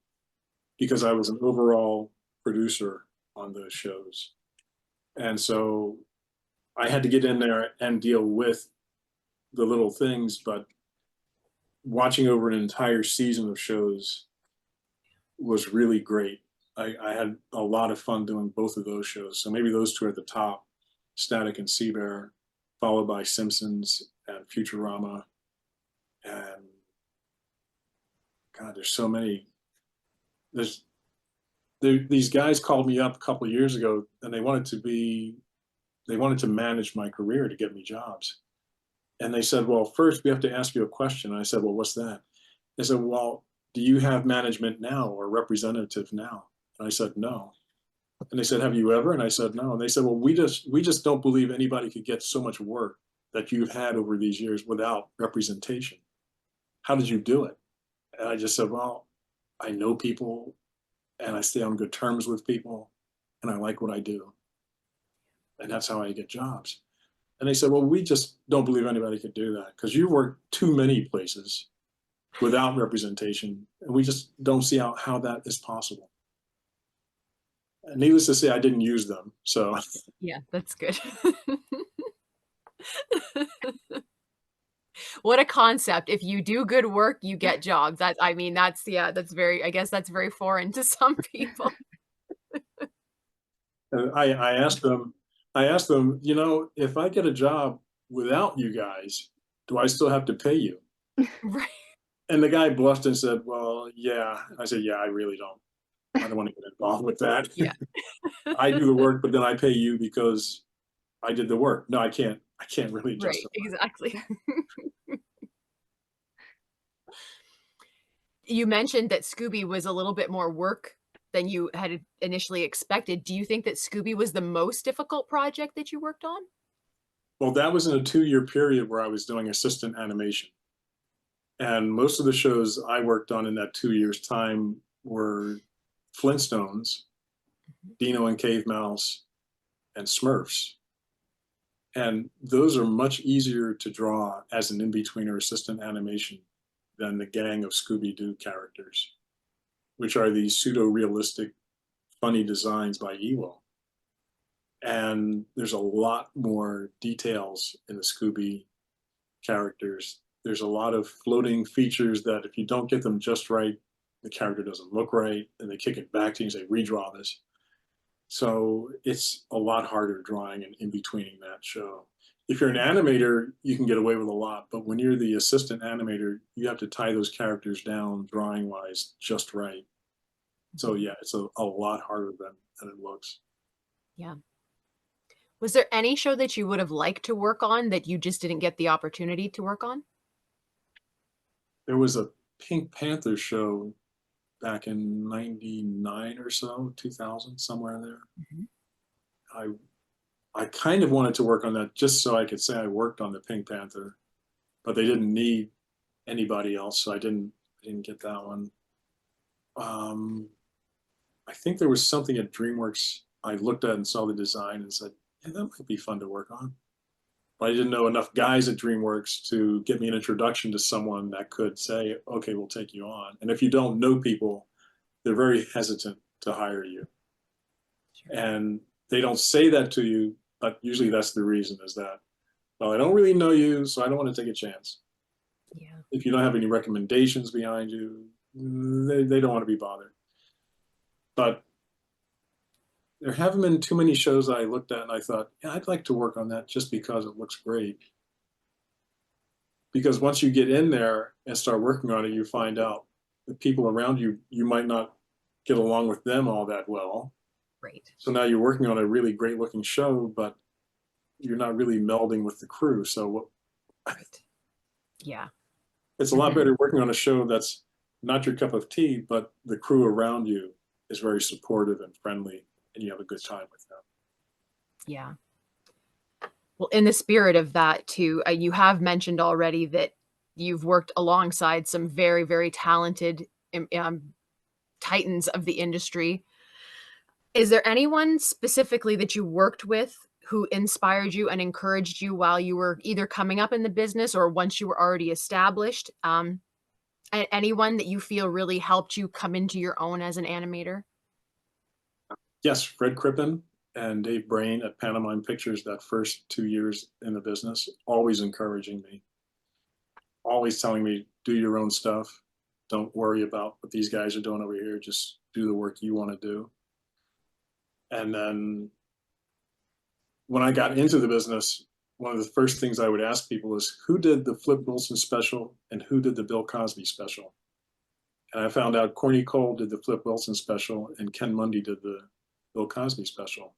because I was an overall producer on those shows. And so I had to get in there and deal with the little things, but watching over an entire season of shows was really great. I had a lot of fun doing both of those shows. So maybe those two are at the top, Static and Seabear, followed by Simpsons and Futurama. And God, there's so many. These guys called me up a couple of years ago and they wanted to manage my career to get me jobs. And they said, well, first we have to ask you a question. And I said, well, what's that? They said, well, do you have management now or representative now? And I said, no. And they said, have you ever? And I said, no. And they said, well, we just don't believe anybody could get so much work that you've had over these years without representation. How did you do it? And I just said, well, I know people and I stay on good terms with people and I like what I do. And that's how I get jobs. And they said, well, we just don't believe anybody could do that because you work too many places without representation. And we just don't see how that is possible. And needless to say, I didn't use them. So yeah, that's good. What a concept. If you do good work, you get jobs. That's very, I guess that's very foreign to some people. I asked them, if I get a job without you guys, do I still have to pay you? Right. And the guy blushed and said, well, yeah. I said, yeah, I really don't. I don't want to get involved with that. Yeah. I do the work, but then I pay you because I did the work. No, I can't really justify. Right, exactly. You mentioned that Scooby was a little bit more work than you had initially expected. Do you think that Scooby was the most difficult project that you worked on? Well, that was in a 2-year period where I was doing assistant animation. And most of the shows I worked on in that 2 years' time were Flintstones, Dino and Cave Mouse, and Smurfs. And those are much easier to draw as an in-between or assistant animation than the gang of Scooby-Doo characters, which are these pseudo-realistic, funny designs by Ewell. And there's a lot more details in the Scooby characters. There's a lot of floating features that if you don't get them just right, the character doesn't look right, and they kick it back to you and say, redraw this. So it's a lot harder drawing and in-betweening that show. If you're an animator, you can get away with a lot, but when you're the assistant animator, you have to tie those characters down drawing-wise just right. So yeah, it's a lot harder than it looks. Yeah. Was there any show that you would have liked to work on that you just didn't get the opportunity to work on? There was a Pink Panther show back in 99 or so, 2000, somewhere in there. Mm-hmm. I kind of wanted to work on that just so I could say I worked on the Pink Panther, but they didn't need anybody else, so I didn't get that one. I think there was something at DreamWorks I looked at and saw the design and said, yeah, that might be fun to work on. But I didn't know enough guys at DreamWorks to get me an introduction to someone that could say, okay, we'll take you on. And if you don't know people, they're very hesitant to hire you. Sure. And they don't say that to you, but usually that's the reason, is that, well, I don't really know you, so I don't want to take a chance. Yeah. If you don't have any recommendations behind you, they don't want to be bothered. But there haven't been too many shows that I looked at and I thought, yeah, I'd like to work on that just because it looks great. Because once you get in there and start working on it, you find out the people around you, you might not get along with them all that well. Right. So now you're working on a really great looking show, but you're not really melding with the crew. So right. Yeah. It's a lot better working on a show that's not your cup of tea, but the crew around you is very supportive and friendly, and you have a good time with them. Yeah. Well, in the spirit of that too, you have mentioned already that you've worked alongside some very, very talented titans of the industry. Is there anyone specifically that you worked with who inspired you and encouraged you while you were either coming up in the business or once you were already established? And anyone that you feel really helped you come into your own as an animator? Yes, Fred Crippen and Dave Brain at Pantomime Pictures, that first 2 years in the business, always encouraging me, always telling me, do your own stuff. Don't worry about what these guys are doing over here. Just do the work you want to do. And then when I got into the business, one of the first things I would ask people is, who did the Flip Wilson special and who did the Bill Cosby special? And I found out Corny Cole did the Flip Wilson special and Ken Mundy did the Bill Cosby special.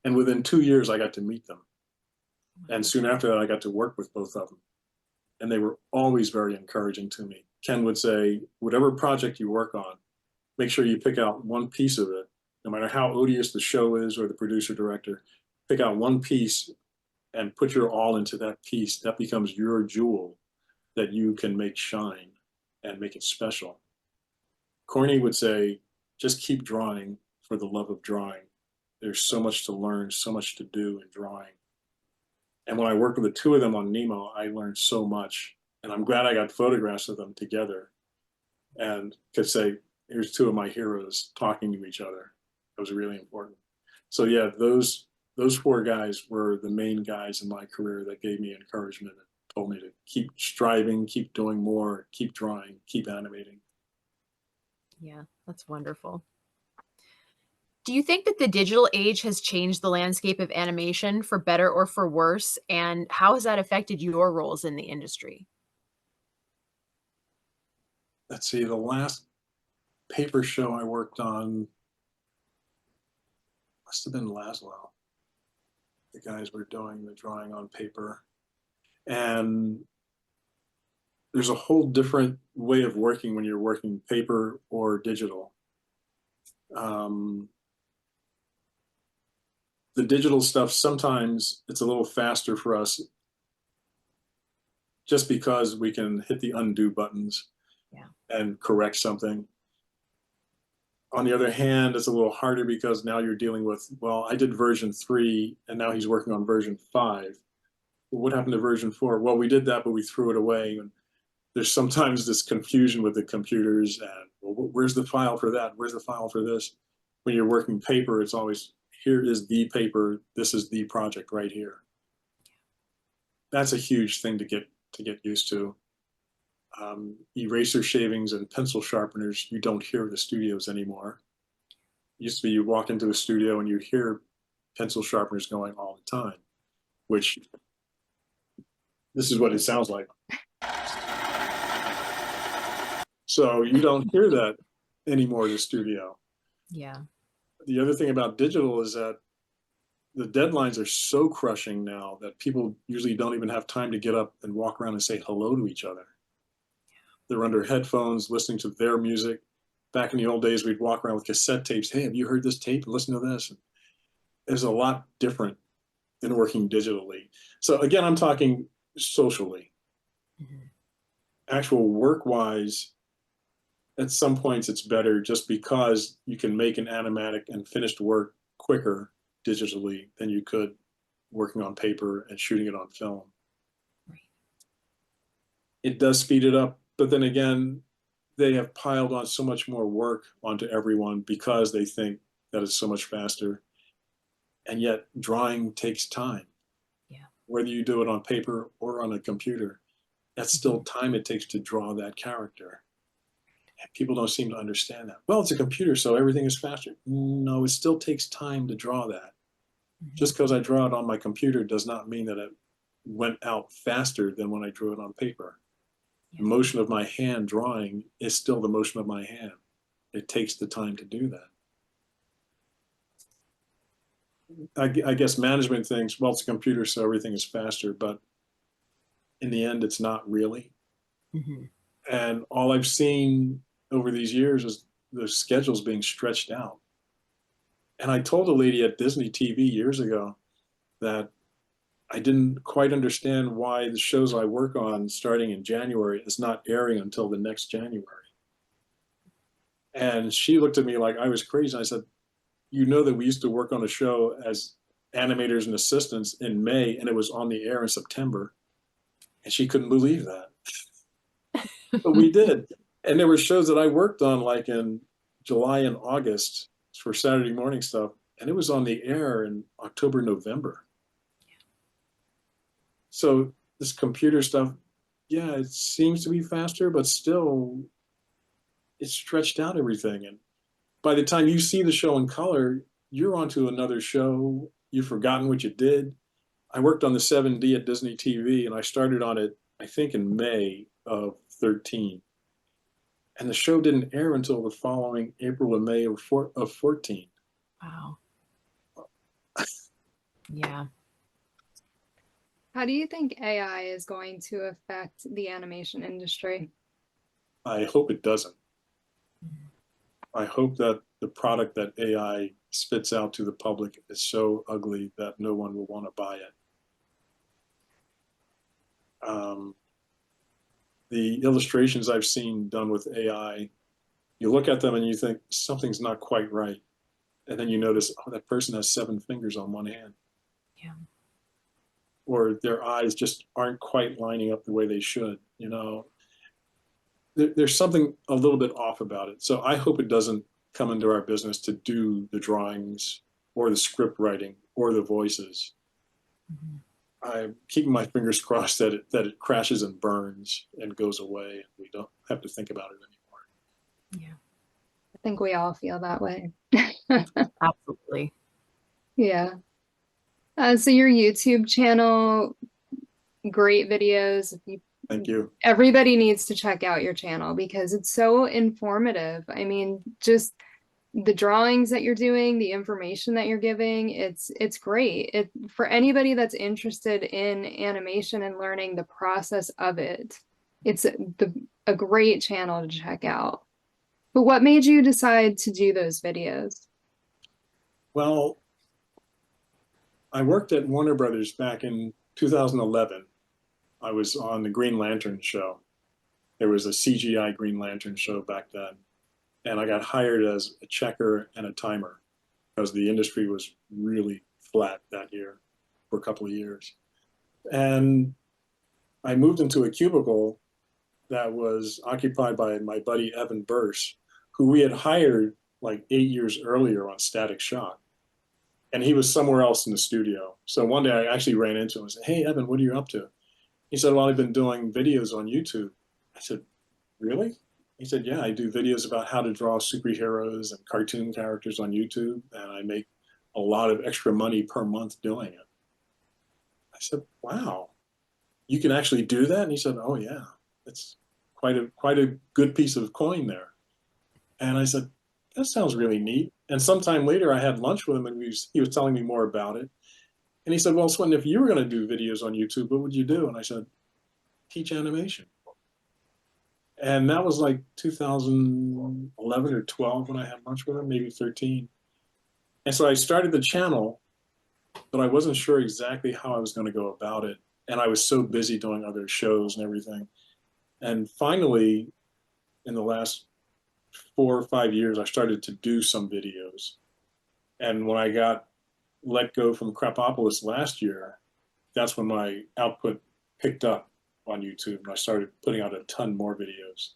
And within 2 years, I got to meet them. And soon after that, I got to work with both of them. And they were always very encouraging to me. Ken would say, whatever project you work on, make sure you pick out one piece of it, no matter how odious the show is or the producer director, pick out one piece and put your all into that piece. That becomes your jewel that you can make shine and make it special. Corny would say, just keep drawing for the love of drawing. There's so much to learn, so much to do in drawing. And when I worked with the two of them on Nemo, I learned so much. And I'm glad I got photographs of them together and could say, here's two of my heroes talking to each other. That was really important. So yeah, those four guys were the main guys in my career that gave me encouragement and told me to keep striving, keep doing more, keep drawing, keep animating. Yeah, that's wonderful. Do you think that the digital age has changed the landscape of animation for better or for worse? And how has that affected your roles in the industry? Let's see, the last paper show I worked on must have been Laszlo. The guys were doing the drawing on paper. And there's a whole different way of working when you're working paper or digital. The digital stuff, sometimes it's a little faster for us just because we can hit the undo buttons and correct something. On the other hand, it's a little harder because now you're dealing with, well, I did version 3 and now he's working on version 5. Well, what happened to version 4? Well, we did that, but we threw it away. And there's sometimes this confusion with the computers and, well, where's the file for that? Where's the file for this? When you're working paper, it's always, here is the paper, this is the project right here. That's a huge thing to get used to. eraser shavings and pencil sharpeners you don't hear in the studios anymore. It used to be you walk into a studio and you hear pencil sharpeners going all the time, which this is what it sounds like. So you don't hear that anymore in the studio. Yeah. The other thing about digital is that the deadlines are so crushing now that people usually don't even have time to get up and walk around and say hello to each other. They're under headphones listening to their music. Back in the old days, we'd walk around with cassette tapes. Hey, have you heard this tape? Listen to this. There's a lot different than working digitally. So again, I'm talking socially. Mm-hmm. Actual work-wise, at some points it's better just because you can make an animatic and finished work quicker digitally than you could working on paper and shooting it on film. Right. It does speed it up, but then again, they have piled on so much more work onto everyone because they think that it's so much faster. And yet drawing takes time. Yeah. Whether you do it on paper or on a computer, that's still time it takes to draw that character. And people don't seem to understand that. Well, it's a computer, so everything is faster. No, it still takes time to draw that. Just because I draw it on my computer does not mean that it went out faster than when I drew it on paper. The motion of my hand drawing is still the motion of my hand. It takes the time to do that. I guess management thinks, well, it's a computer, so everything is faster, but in the end, it's not really. Mm-hmm. And all I've seen over these years is the schedules being stretched out. And I told a lady at Disney TV years ago that I didn't quite understand why the shows I work on starting in January is not airing until the next January. And she looked at me like I was crazy. I said, you know that we used to work on a show as animators and assistants in May, and it was on the air in September. And she couldn't believe that. But we did. And there were shows that I worked on like in July and August for Saturday morning stuff, and it was on the air in October, November. So this computer stuff, yeah, it seems to be faster, but still it's stretched out everything. And by the time you see the show in color, you're onto another show. You've forgotten what you did. I worked on the 7D at Disney TV, and I started on it, I think, in May of 13. And the show didn't air until the following April and May of 14. Wow. Yeah. How do you think AI is going to affect the animation industry? I hope it doesn't. I hope that the product that AI spits out to the public is so ugly that no one will want to buy it. The illustrations I've seen done with AI, you look at them and you think something's not quite right. And then you notice, oh, that person has 7 fingers on one hand. Yeah. Or their eyes just aren't quite lining up the way they should, you know. There's something a little bit off about it. So I hope it doesn't come into our business to do the drawings or the script writing or the voices. Mm-hmm. I'm keeping my fingers crossed that it crashes and burns and goes away, and we don't have to think about it anymore. Yeah. I think we all feel that way. Absolutely. Yeah. So your YouTube channel, great videos. Thank you. Everybody needs to check out your channel because it's so informative. I mean, just the drawings that you're doing, the information that you're giving, it's great. For anybody that's interested in animation and learning the process of it, it's a great channel to check out. But what made you decide to do those videos? Well, I worked at Warner Brothers back in 2011. I was on the Green Lantern show. There was a CGI Green Lantern show back then. And I got hired as a checker and a timer because the industry was really flat that year for a couple of years. And I moved into a cubicle that was occupied by my buddy Evan Burse, who we had hired like 8 years earlier on Static Shock. And he was somewhere else in the studio. So one day I actually ran into him and said, hey, Evan, what are you up to? He said, well, I've been doing videos on YouTube. I said, really? He said, yeah, I do videos about how to draw superheroes and cartoon characters on YouTube, and I make a lot of extra money per month doing it. I said, wow, you can actually do that? And he said, oh yeah, it's quite a good piece of coin there. And I said, that sounds really neat. And sometime later I had lunch with him, and he was telling me more about it. And he said, well, Swinton, if you were going to do videos on YouTube, what would you do? And I said, teach animation. And that was like 2011 or 12 when I had lunch with him, maybe 13. And so I started the channel, but I wasn't sure exactly how I was going to go about it. And I was so busy doing other shows and everything. And finally, in the last 4 or 5 years, I started to do some videos. And when I got let go from Crapopolis last year, that's when my output picked up on YouTube, and I started putting out a ton more videos.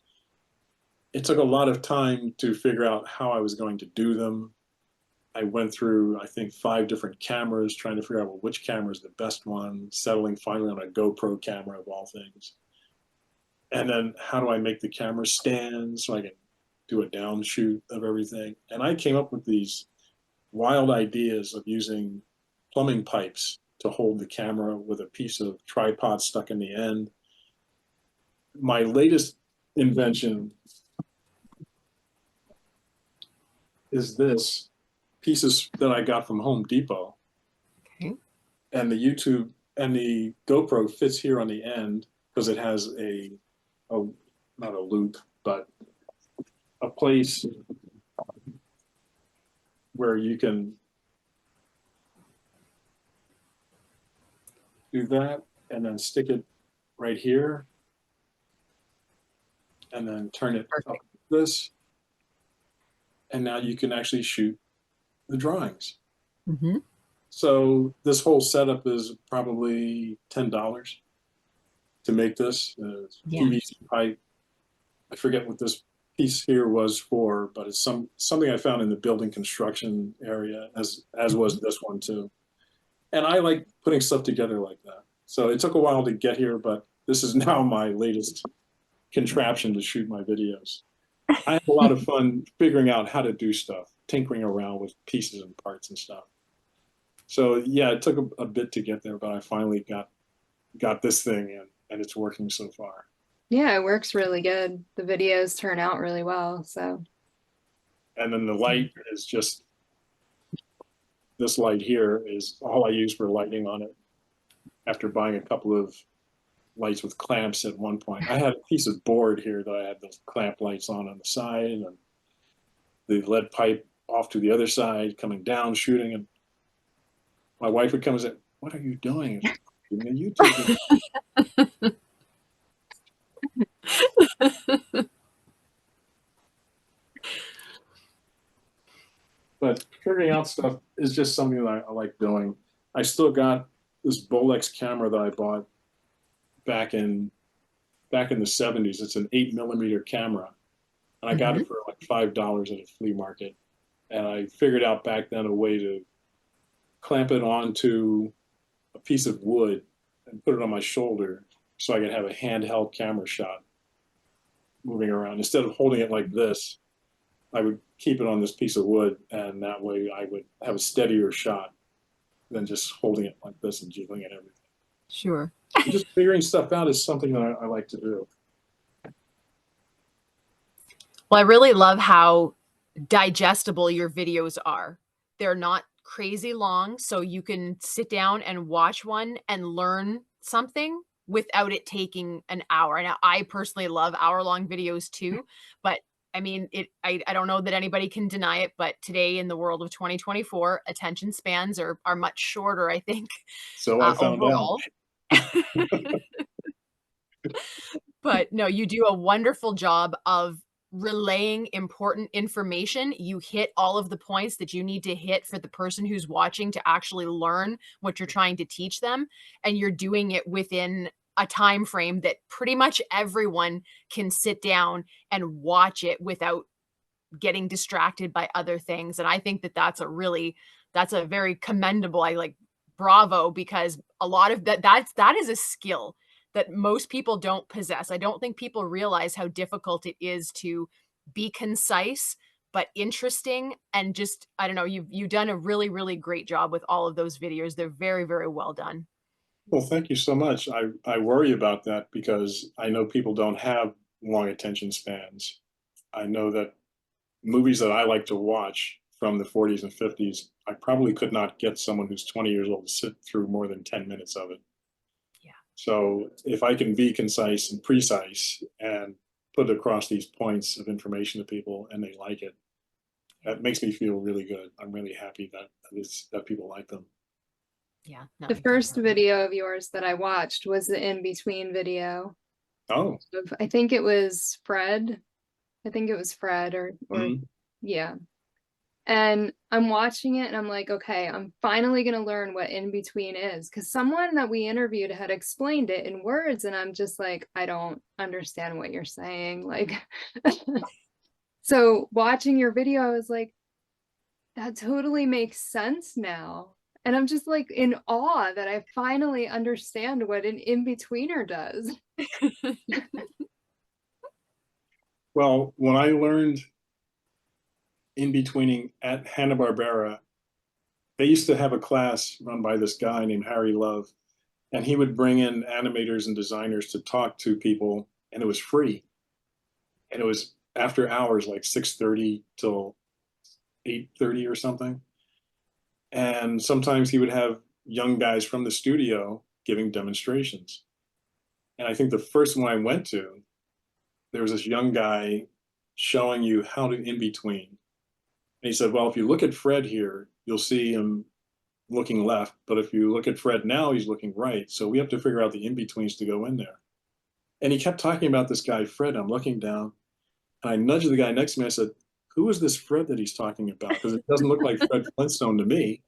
It took a lot of time to figure out how I was going to do them. I went through, I think, 5 different cameras, trying to figure out, well, which camera is the best one, settling finally on a GoPro camera of all things. And then how do I make the camera stand so I can do a down shoot of everything? And I came up with these wild ideas of using plumbing pipes to hold the camera with a piece of tripod stuck in the end. My latest invention is this, pieces that I got from Home Depot. Okay. And the YouTube and the GoPro fits here on the end because it has a not a loop, but a place where you can do that and then stick it right here and then turn it up like this. And now you can actually shoot the drawings. Mm-hmm. So this whole setup is probably $10 to make this. Yeah. PVC pipe. I forget what this piece here was for, but it's something I found in the building construction area, as was this one too. And I like putting stuff together like that. So it took a while to get here, but this is now my latest contraption to shoot my videos. I have a lot of fun figuring out how to do stuff, tinkering around with pieces and parts and stuff. So yeah, it took a bit to get there, but I finally got this thing and it's working so far. Yeah, it works really good. The videos turn out really well, so. And then the light is just, this light here is all I use for lighting on it. After buying a couple of lights with clamps at one point. I had a piece of board here that I had those clamp lights on the side, and the lead pipe off to the other side, coming down, shooting. And my wife would come and say, what are you doing? Doing a YouTube. But figuring out stuff is just something that I like doing. I still got this Bolex camera that I bought back in the 70s. It's an 8mm camera. And I got it for like $5 at a flea market. And I figured out back then a way to clamp it onto a piece of wood and put it on my shoulder so I could have a handheld camera shot moving around. Instead of holding it like this, I would keep it on this piece of wood, and that way I would have a steadier shot than just holding it like this and jiggling it everything. Sure. Just figuring stuff out is something that I like to do. Well, I really love how digestible your videos are. They're not crazy long, so you can sit down and watch one and learn something without it taking an hour. Now, I personally love hour-long videos too, but I mean, I don't know that anybody can deny it, but today in the world of 2024, attention spans are much shorter, I think. So I found overall. out. But no, you do a wonderful job of relaying important information. You hit all of the points that you need to hit for the person who's watching to actually learn what you're trying to teach them. And you're doing it within a time frame that pretty much everyone can sit down and watch it without getting distracted by other things. And I think that that's a very commendable, bravo, because a lot of that is a skill that most people don't possess. I don't think people realize how difficult it is to be concise but interesting, and just, I don't know, you've done a really, really great job with all of those videos. They're very, very well done. Well, thank you so much. I worry about that because I know people don't have long attention spans. I know that movies that I like to watch from the 40s and 50s, I probably could not get someone who's 20 years old to sit through more than 10 minutes of it. Yeah. So if I can be concise and precise and put across these points of information to people and they like it, that makes me feel really good. I'm really happy that people like them. Yeah. No, The first video of yours that I watched was the in-between video. Oh. I think it was Fred. I think it was Fred or yeah. And I'm watching it and I'm like, okay, I'm finally going to learn what in between is, because someone that we interviewed had explained it in words and I'm just like, I don't understand what you're saying. Like, so watching your video, I was like, that totally makes sense now. And I'm just like in awe that I finally understand what an in-betweener does. Well, when I learned in-betweening at Hanna-Barbera, they used to have a class run by this guy named Harry Love, and he would bring in animators and designers to talk to people, and it was free. And it was after hours, like 6:30 till 8:30 or something. And sometimes he would have young guys from the studio giving demonstrations. And I think the first one I went to, there was this young guy showing you how to in-between. And he said, well, if you look at Fred here, you'll see him looking left. But if you look at Fred now, he's looking right. So we have to figure out the in-betweens to go in there. And he kept talking about this guy, Fred. I'm looking down and I nudged the guy next to me. I said, who is this Fred that he's talking about? Because it doesn't look like Fred Flintstone to me.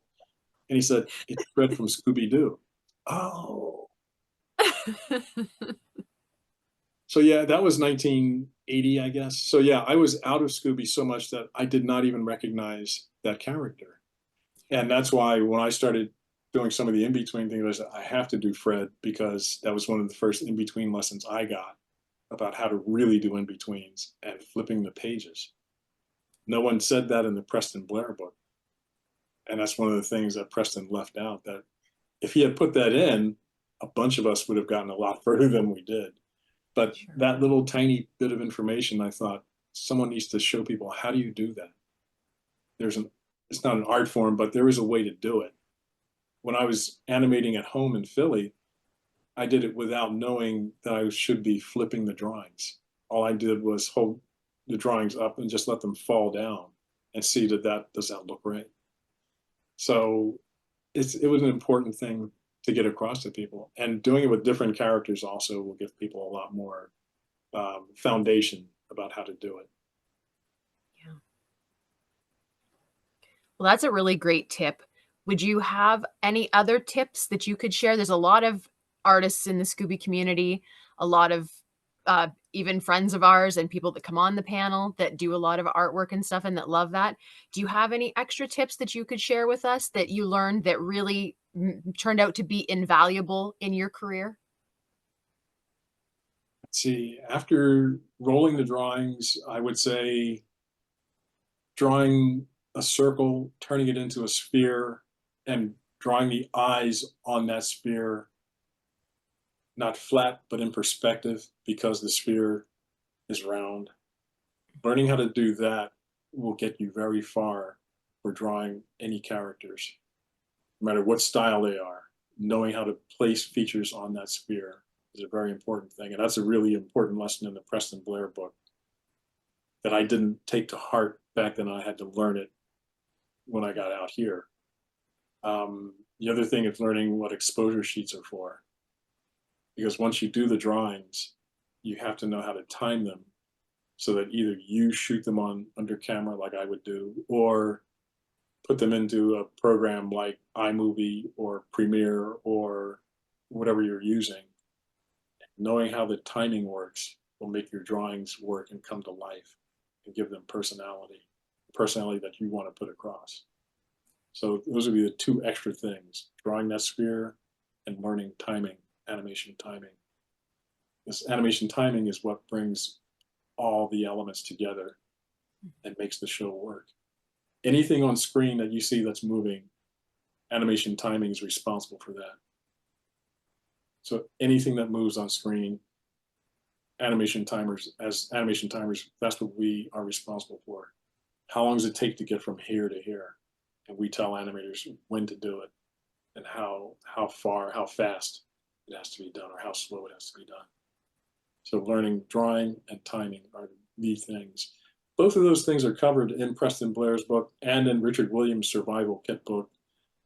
And he said, it's Fred from Scooby-Doo. Oh. So yeah, that was 1980, I guess. So yeah, I was out of Scooby so much that I did not even recognize that character. And that's why when I started doing some of the in-between things, I said, I have to do Fred, because that was one of the first in-between lessons I got about how to really do in-betweens and flipping the pages. No one said that in the Preston Blair book. And that's one of the things that Preston left out, that if he had put that in, a bunch of us would have gotten a lot further than we did. But that little tiny bit of information, I thought someone needs to show people, how do you do that? It's not an art form, but there is a way to do it. When I was animating at home in Philly, I did it without knowing that I should be flipping the drawings. All I did was hold the drawings up and just let them fall down and see does that look right? So it was an important thing to get across to people, and doing it with different characters also will give people a lot more foundation about how to do it. Yeah. Well, that's a really great tip. Would you have any other tips that you could share? There's a lot of artists in the Scooby community, a lot of even friends of ours and people that come on the panel that do a lot of artwork and stuff and that love that. Do you have any extra tips that you could share with us that you learned that really turned out to be invaluable in your career? Let's see, after rolling the drawings, I would say drawing a circle, turning it into a sphere, and drawing the eyes on that sphere, not flat, but in perspective, because the sphere is round. Learning how to do that will get you very far for drawing any characters, no matter what style they are. Knowing how to place features on that sphere is a very important thing. And that's a really important lesson in the Preston Blair book that I didn't take to heart back then. I had to learn it when I got out here. The other thing is learning what exposure sheets are for. Because once you do the drawings, you have to know how to time them so that either you shoot them under camera like I would do, or put them into a program like iMovie or Premiere or whatever you're using. Knowing how the timing works will make your drawings work and come to life and give them personality that you want to put across. So those would be the two extra things: drawing that sphere and learning timing, animation timing. This animation timing is what brings all the elements together and makes the show work. Anything on screen that you see that's moving, animation timing is responsible for that. So anything that moves on screen, animation timers, that's what we are responsible for. How long does it take to get from here to here? And we tell animators when to do it and how fast it has to be done or how slow it has to be done. So learning drawing and timing are the things. Both of those things are covered in Preston Blair's book and in Richard Williams' survival kit book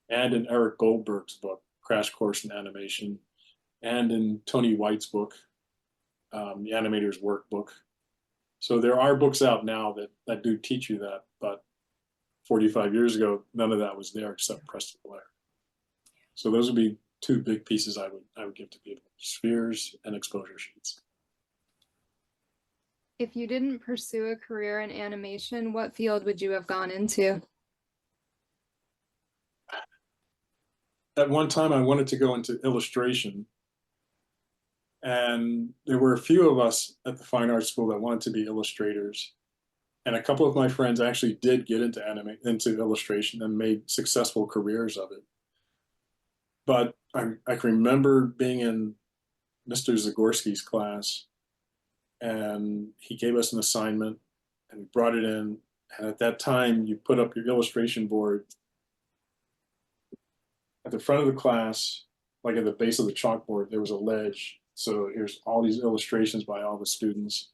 and in Eric Goldberg's book, Crash Course in Animation, and in Tony White's book, the Animator's Workbook. So there are books out now that do teach you that, but 45 years ago, none of that was there except Preston Blair. So those would be two big pieces I would give to people: spheres and exposure sheets. If you didn't pursue a career in animation, what field would you have gone into? At one time, I wanted to go into illustration. And there were a few of us at the Fine Arts School that wanted to be illustrators. And a couple of my friends actually did get into illustration and made successful careers of it. But I can remember being in Mr. Zagorski's class, and he gave us an assignment and we brought it in. And at that time, you put up your illustration board at the front of the class, like at the base of the chalkboard, there was a ledge. So here's all these illustrations by all the students.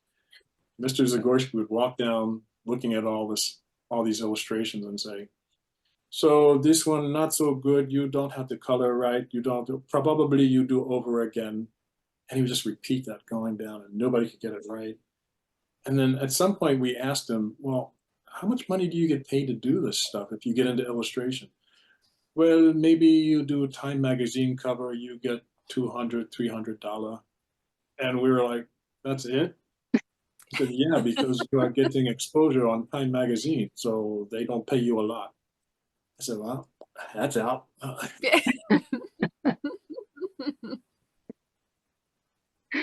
Mr. Zagorski would walk down looking at all these illustrations and say, so this one not so good, you don't have the color right, probably you do over again. And he would just repeat that going down and nobody could get it right. And then at some point we asked him, well, how much money do you get paid to do this stuff if you get into illustration? Well, maybe you do a Time magazine cover, you get $200, $300. And we were like, that's it? He said, yeah, because you are getting exposure on Time magazine, so they don't pay you a lot. I said, well, that's out.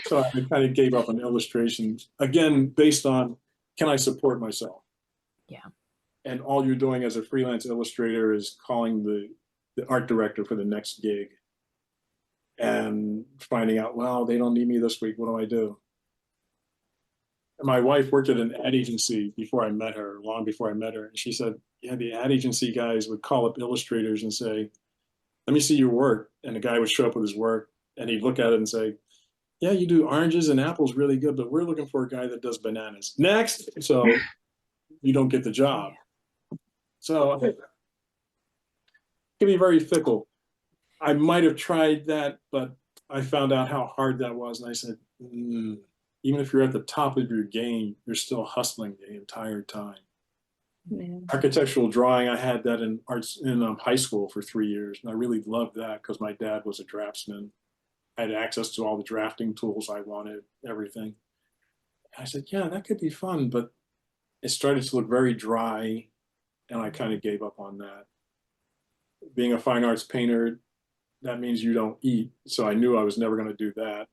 So I kind of gave up on illustrations, again, based on, can I support myself? Yeah. And all you're doing as a freelance illustrator is calling the art director for the next gig and finding out, well, they don't need me this week, what do I do? And my wife worked at an ad agency before I met her, long before I met her. And she said, yeah, the ad agency guys would call up illustrators and say, let me see your work. And the guy would show up with his work and he'd look at it and say, yeah, you do oranges and apples really good, but we're looking for a guy that does bananas. Next. So you don't get the job. So it can be very fickle. I might have tried that, but I found out how hard that was. And I said, even if you're at the top of your game, you're still hustling the entire time. Man. Architectural drawing, I had that in high school for 3 years. And I really loved that because my dad was a draftsman. I had access to all the drafting tools I wanted, everything. And I said, yeah, that could be fun, but it started to look very dry and I kind of gave up on that. Being a fine arts painter, that means you don't eat. So I knew I was never going to do that.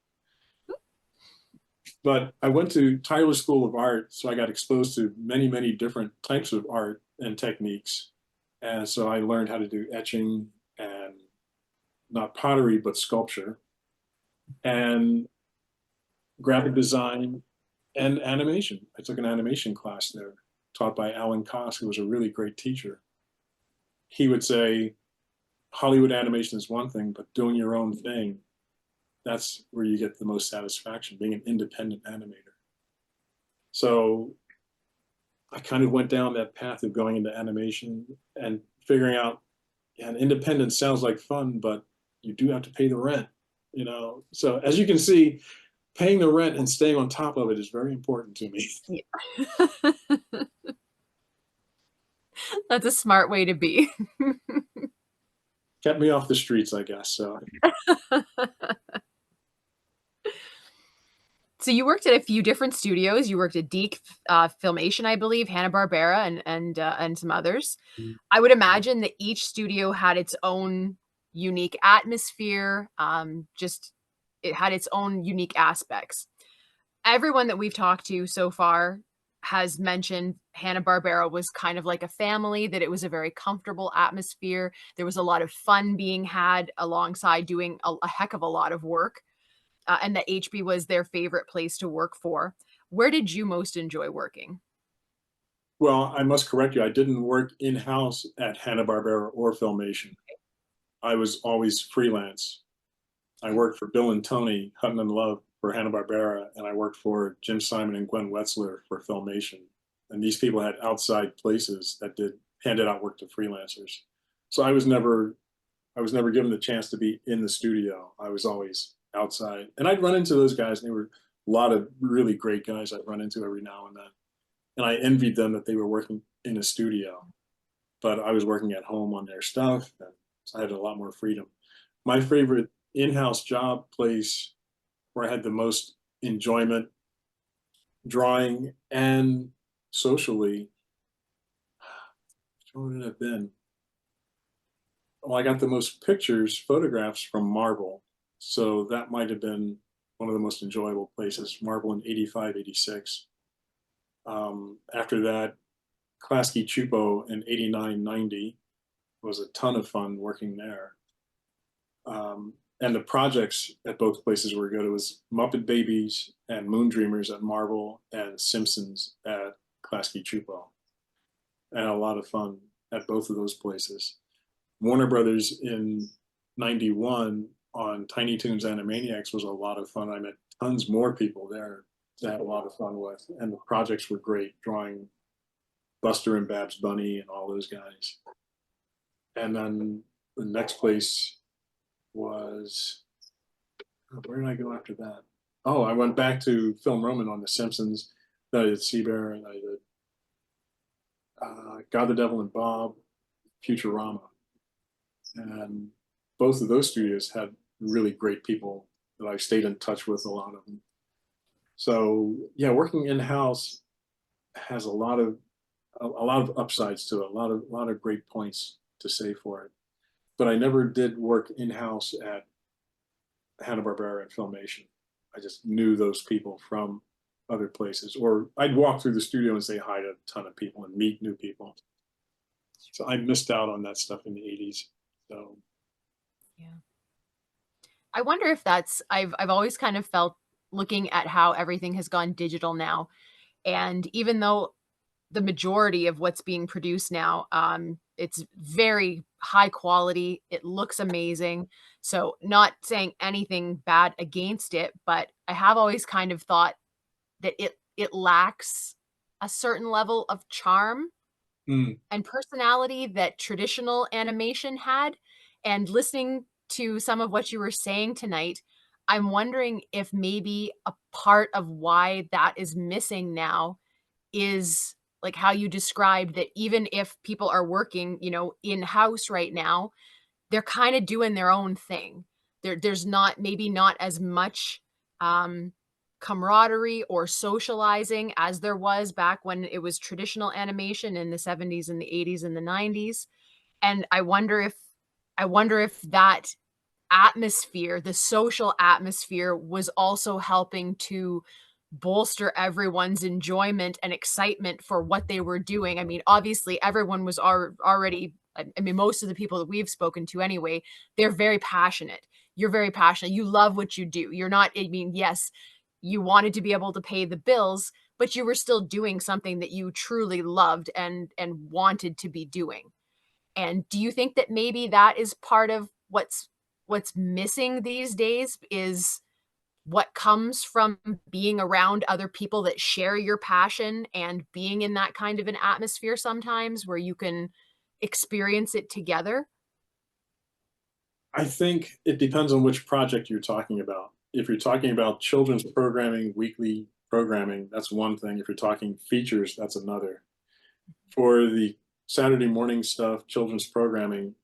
But I went to Tyler School of Art, so I got exposed to many, many different types of art and techniques. And so I learned how to do etching and not pottery, but sculpture, and graphic design and animation. I took an animation class there, taught by Alan Koss, who was a really great teacher. He would say, Hollywood animation is one thing, but doing your own thing, that's where you get the most satisfaction, being an independent animator. So I kind of went down that path of going into animation and figuring out, yeah, independent sounds like fun, but you do have to pay the rent, you know? So as you can see, paying the rent and staying on top of it is very important to me. Yeah. That's a smart way to be. Kept me off the streets, I guess. So. So you worked at a few different studios. You worked at DAVENPORT Filmation, I believe, Hanna-Barbera, and some others. I would imagine that each studio had its own unique atmosphere. Just it had its own unique aspects. Everyone that we've talked to so far has mentioned Hanna-Barbera was kind of like a family, that it was a very comfortable atmosphere. There was a lot of fun being had alongside doing a heck of a lot of work, and that HB was their favorite place to work for. Where did you most enjoy working? Well, I must correct you. I didn't work in-house at Hanna-Barbera or Filmation. I was always freelance. I worked for Bill and Tony Hutton and Love for Hanna-Barbera, and I worked for Jim Simon and Gwen Wetzler for Filmation. And these people had outside places that handed out work to freelancers. So I was never given the chance to be in the studio. I was always outside. And I'd run into those guys, and they were a lot of really great guys I'd run into every now and then. And I envied them that they were working in a studio, but I was working at home on their stuff, and so I had a lot more freedom. My favorite in-house job place where I had the most enjoyment, drawing and socially, what would it have been? Well, I got the most photographs from Marvel. So that might have been one of the most enjoyable places, Marvel in 85, 86. After that, Klasky Chupo in 89, 90 was a ton of fun working there. And the projects at both places were good. It was Muppet Babies and Moon Dreamers at Marvel and Simpsons at Klasky Chupo. And a lot of fun at both of those places. Warner Brothers in 91 on Tiny Toons Animaniacs was a lot of fun. I met tons more people there to have a lot of fun with. And the projects were great, drawing Buster and Babs Bunny and all those guys. And then the next place was, where did I go after that? Oh, I went back to Film Roman on The Simpsons. Then I did Seabear, and I did God, the Devil, and Bob, Futurama. And both of those studios had really great people that I stayed in touch with, a lot of them. So yeah, working in-house has a lot of upsides to it, a lot of great points to say for it. But I never did work in-house at Hanna-Barbera and Filmation. I just knew those people from other places, or I'd walk through the studio and say hi to a ton of people and meet new people. So I missed out on that stuff in the 80s. So yeah, I wonder if that's, I've always kind of felt, looking at how everything has gone digital now, and even though the majority of what's being produced now, it's very high quality, it looks amazing. So not saying anything bad against it, but I have always kind of thought that it lacks a certain level of charm and personality that traditional animation had. And listening to some of what you were saying tonight, I'm wondering if maybe a part of why that is missing now is like how you described, that even if people are working, in-house right now, they're kind of doing their own thing. There's maybe not as much camaraderie or socializing as there was back when it was traditional animation in the 70s and the 80s and the 90s. And I wonder if that atmosphere, the social atmosphere, was also helping to bolster everyone's enjoyment and excitement for what they were doing. I mean, obviously everyone was already, I mean, most of the people that we've spoken to anyway, they're very passionate. You're very passionate. You love what you do. You're not, I mean, yes, you wanted to be able to pay the bills, but you were still doing something that you truly loved and wanted to be doing. And do you think that maybe that is part of what's missing these days, is what comes from being around other people that share your passion and being in that kind of an atmosphere sometimes where you can experience it together? I think it depends on which project you're talking about. If you're talking about children's programming, weekly programming, that's one thing. If you're talking features, that's another. For the Saturday morning stuff, children's programming,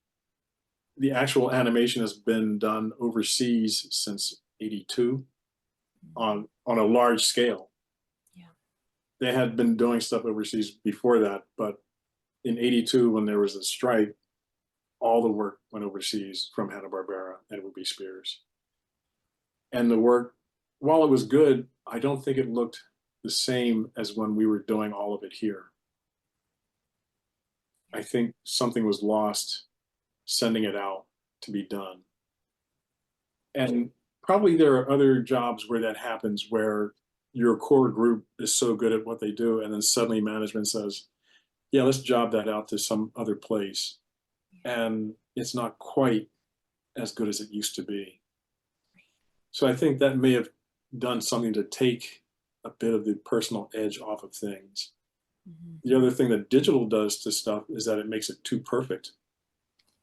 the actual animation has been done overseas since 82 on a large scale. Yeah. They had been doing stuff overseas before that, but in 82, when there was a strike, all the work went overseas from Hanna-Barbera and Ruby Spears. And the work, while it was good, I don't think it looked the same as when we were doing all of it here. I think something was lost sending it out to be done. And probably there are other jobs where that happens, where your core group is so good at what they do, and then suddenly management says, yeah, let's job that out to some other place. And it's not quite as good as it used to be. So I think that may have done something to take a bit of the personal edge off of things. The other thing that digital does to stuff is that it makes it too perfect.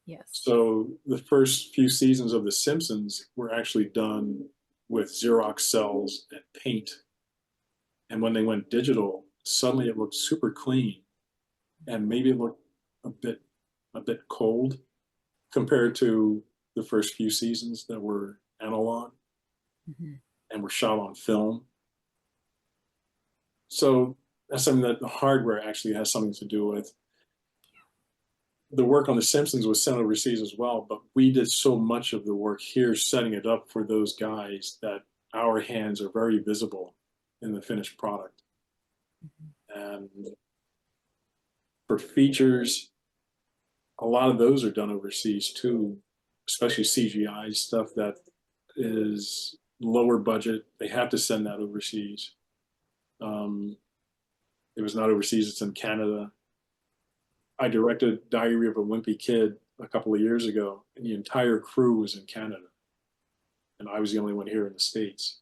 Yes. So the first few seasons of The Simpsons were actually done with Xerox cells and paint. And when they went digital, suddenly it looked super clean. And maybe it looked a bit cold compared to the first few seasons that were analog and were shot on film. So that's something that the hardware actually has something to do with. The work on The Simpsons was sent overseas as well, but we did so much of the work here setting it up for those guys that our hands are very visible in the finished product. And for features, a lot of those are done overseas too, especially CGI stuff that is lower budget. They have to send that overseas. It was not overseas, it's in Canada. I directed Diary of a Wimpy Kid a couple of years ago, and the entire crew was in Canada. And I was the only one here in the States.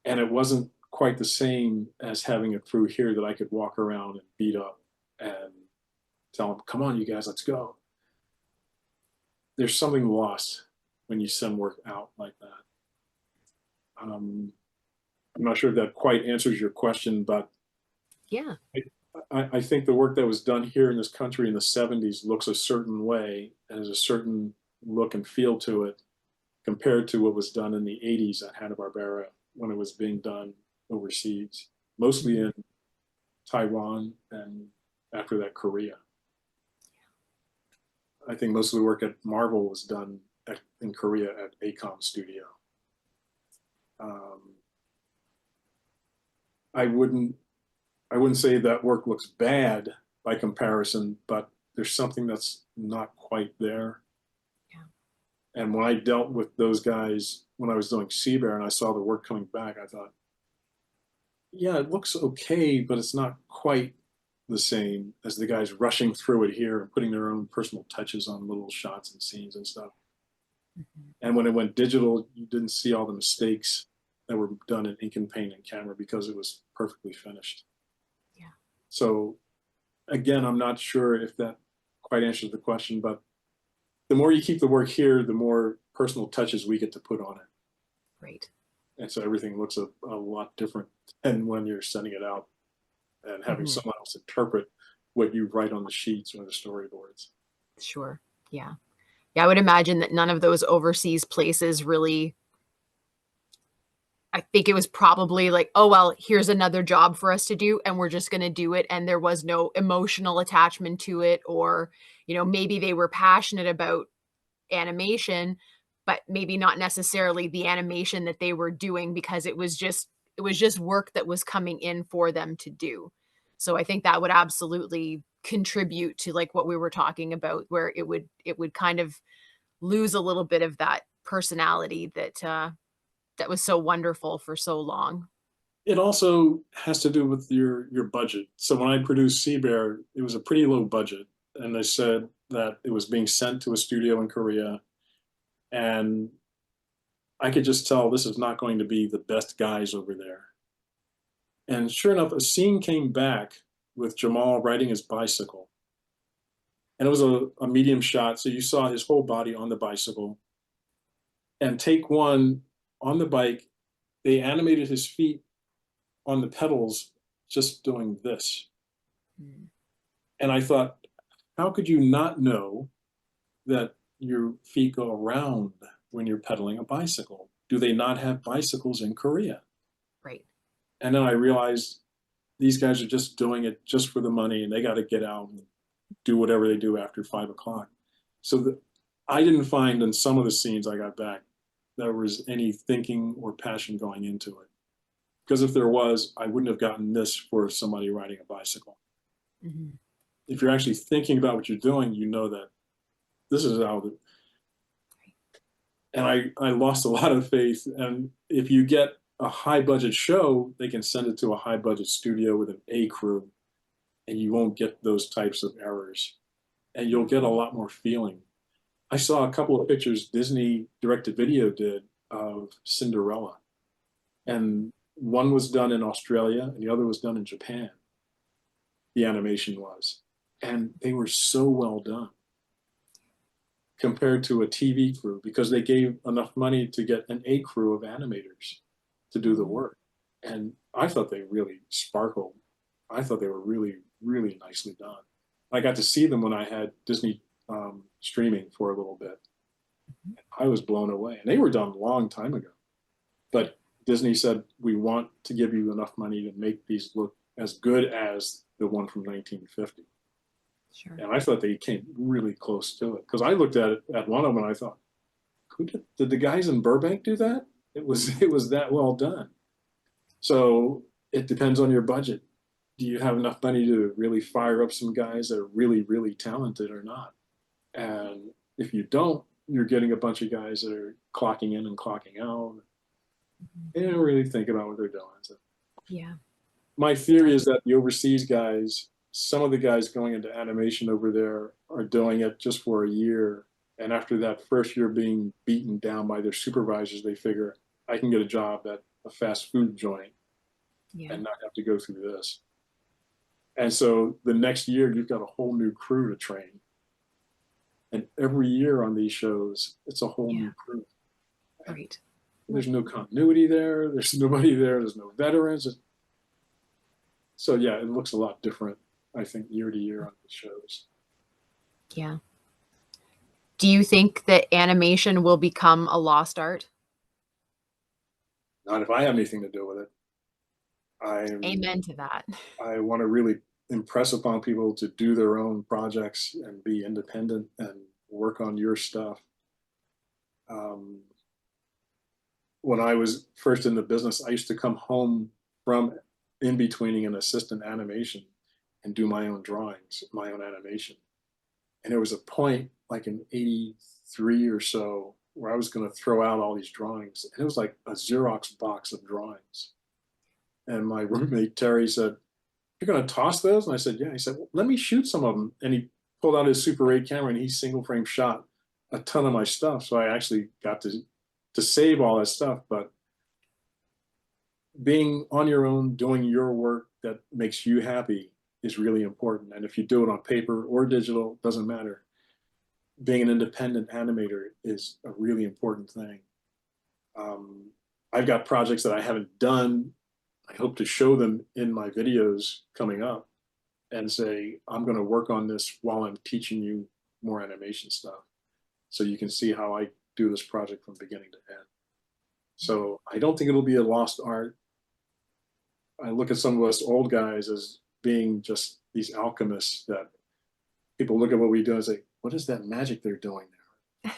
And it wasn't quite the same as having a crew here that I could walk around and beat up and tell them, come on, you guys, let's go. There's something lost when you send work out like that. I'm not sure if that quite answers your question, but yeah, I think the work that was done here in this country in the 70s looks a certain way and has a certain look and feel to it compared to what was done in the 80s at Hanna-Barbera when it was being done overseas, mostly in Taiwan and after that, Korea. I think most of the work at Marvel was done in Korea at ACOM Studio. I wouldn't say that work looks bad by comparison, but there's something that's not quite there. Yeah. And when I dealt with those guys when I was doing Sea Bear and I saw the work coming back, I thought, yeah, it looks okay, but it's not quite the same as the guys rushing through it here and putting their own personal touches on little shots and scenes and stuff. And when it went digital, you didn't see all the mistakes that were done in ink and paint and camera because it was perfectly finished. Yeah. So again, I'm not sure if that quite answers the question, but the more you keep the work here, the more personal touches we get to put on it. Right. And so everything looks a lot different than when you're sending it out and having someone else interpret what you write on the sheets or the storyboards. Sure. Yeah. Yeah, I would imagine that none of those overseas places really, I think it was probably like, oh, well, here's another job for us to do and we're just going to do it. And there was no emotional attachment to it, or, you know, maybe they were passionate about animation, but maybe not necessarily the animation that they were doing because it was just work that was coming in for them to do. So I think that would absolutely contribute to like what we were talking about, where it would kind of lose a little bit of that personality that that was so wonderful for so long. It also has to do with your budget. So when I produced Sea Bear, it was a pretty low budget, and they said that it was being sent to a studio in Korea, and I could just tell this is not going to be the best guys over there. And sure enough, a scene came back with Jamal riding his bicycle. And it was a medium shot, so you saw his whole body on the bicycle. And take one, on the bike, they animated his feet on the pedals just doing this. And I thought, how could you not know that your feet go around when you're pedaling a bicycle? Do they not have bicycles in Korea? Right. And then I realized these guys are just doing it just for the money, and they got to get out and do whatever they do after 5 o'clock. So I didn't find in some of the scenes I got back there was any thinking or passion going into it. Because if there was, I wouldn't have gotten this for somebody riding a bicycle. Mm-hmm. If you're actually thinking about what you're doing, you know that this is how the, and I lost a lot of faith. And if you get a high budget show, they can send it to a high budget studio with an A crew, and you won't get those types of errors, and you'll get a lot more feeling. I saw a couple of pictures Disney direct-to-video did of Cinderella, and one was done in Australia and the other was done in Japan. The animation was, and they were so well done compared to a TV crew, because they gave enough money to get an A crew of animators to do the work. And I thought they really sparkled. I thought they were really, really nicely done. I got to see them when I had Disney streaming for a little bit. I was blown away. And they were done a long time ago. But Disney said, we want to give you enough money to make these look as good as the one from 1950. Sure. And I thought they came really close to it, because I looked at it at one of them and I thought, who did the guys in Burbank do that? It was that well done. So it depends on your budget. Do you have enough money to really fire up some guys that are really, really talented or not? And if you don't, you're getting a bunch of guys that are clocking in and clocking out. They don't really think about what they're doing. So Yeah. my theory is that the overseas guys, some of the guys going into animation over there are doing it just for a year. And after that first year being beaten down by their supervisors, they figure, I can get a job at a fast food joint and not have to go through this. And so the next year, you've got a whole new crew to train. And every year on these shows, it's a whole new crew. Right. There's no continuity there. There's nobody there. There's no veterans. So yeah, it looks a lot different, I think, year to year on the shows. Yeah. Do you think that animation will become a lost art? Not if I have anything to do with it. Amen to that. I want to really impress upon people to do their own projects and be independent and work on your stuff. When I was first in the business, I used to come home from in-betweening an assistant animation and do my own drawings, my own animation. And there was a point like in 83 or so where I was going to throw out all these drawings. And it was like a Xerox box of drawings. And my roommate, Terry, said, you're going to toss those? And I said, yeah. He said, well, let me shoot some of them. And he pulled out his Super 8 camera and he single frame shot a ton of my stuff. So I actually got to save all that stuff. But being on your own, doing your work that makes you happy is really important. And if you do it on paper or digital, doesn't matter. Being an independent animator is a really important thing. I've got projects that I haven't done. I hope to show them in my videos coming up and say, I'm going to work on this while I'm teaching you more animation stuff. So you can see how I do this project from beginning to end. So I don't think it'll be a lost art. I look at some of us old guys as being just these alchemists that people look at what we do and say, what is that magic they're doing there?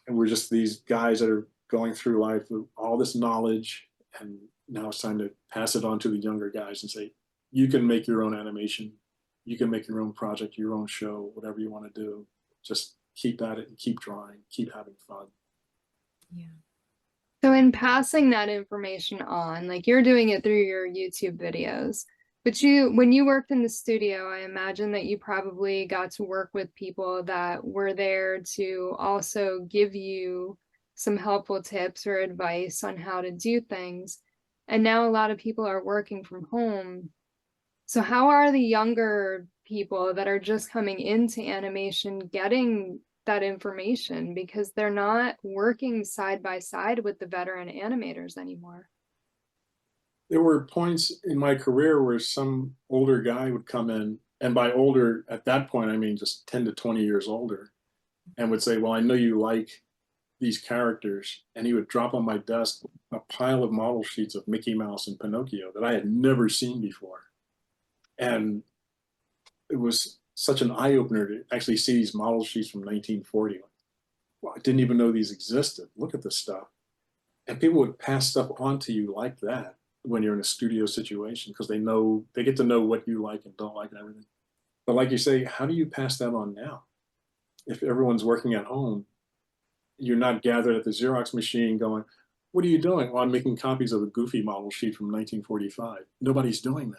And we're just these guys that are going through life with all this knowledge, and now it's time to pass it on to the younger guys and say, you can make your own animation, you can make your own project, your own show, whatever you want to do. Just keep at it and keep drawing, keep having fun. Yeah. So in passing that information on, like you're doing it through your YouTube videos, but when you worked in the studio, I imagine that you probably got to work with people that were there to also give you some helpful tips or advice on how to do things. And now a lot of people are working from home. So how are the younger people that are just coming into animation getting that information, because they're not working side by side with the veteran animators anymore? There were points in my career where some older guy would come in, and by older at that point, I mean just 10 to 20 years older, and would say, well, I know you like these characters. And he would drop on my desk a pile of model sheets of Mickey Mouse and Pinocchio that I had never seen before. And it was such an eye-opener to actually see these model sheets from 1940. well, I didn't even know these existed. Look at this stuff. And people would pass stuff on to you like that when you're in a studio situation, because they get to know what you like and don't like and everything. But like you say, how do you pass that on now? If everyone's working at home, you're not gathered at the Xerox machine going, what are you doing? Well, I'm making copies of a Goofy model sheet from 1945. Nobody's doing that.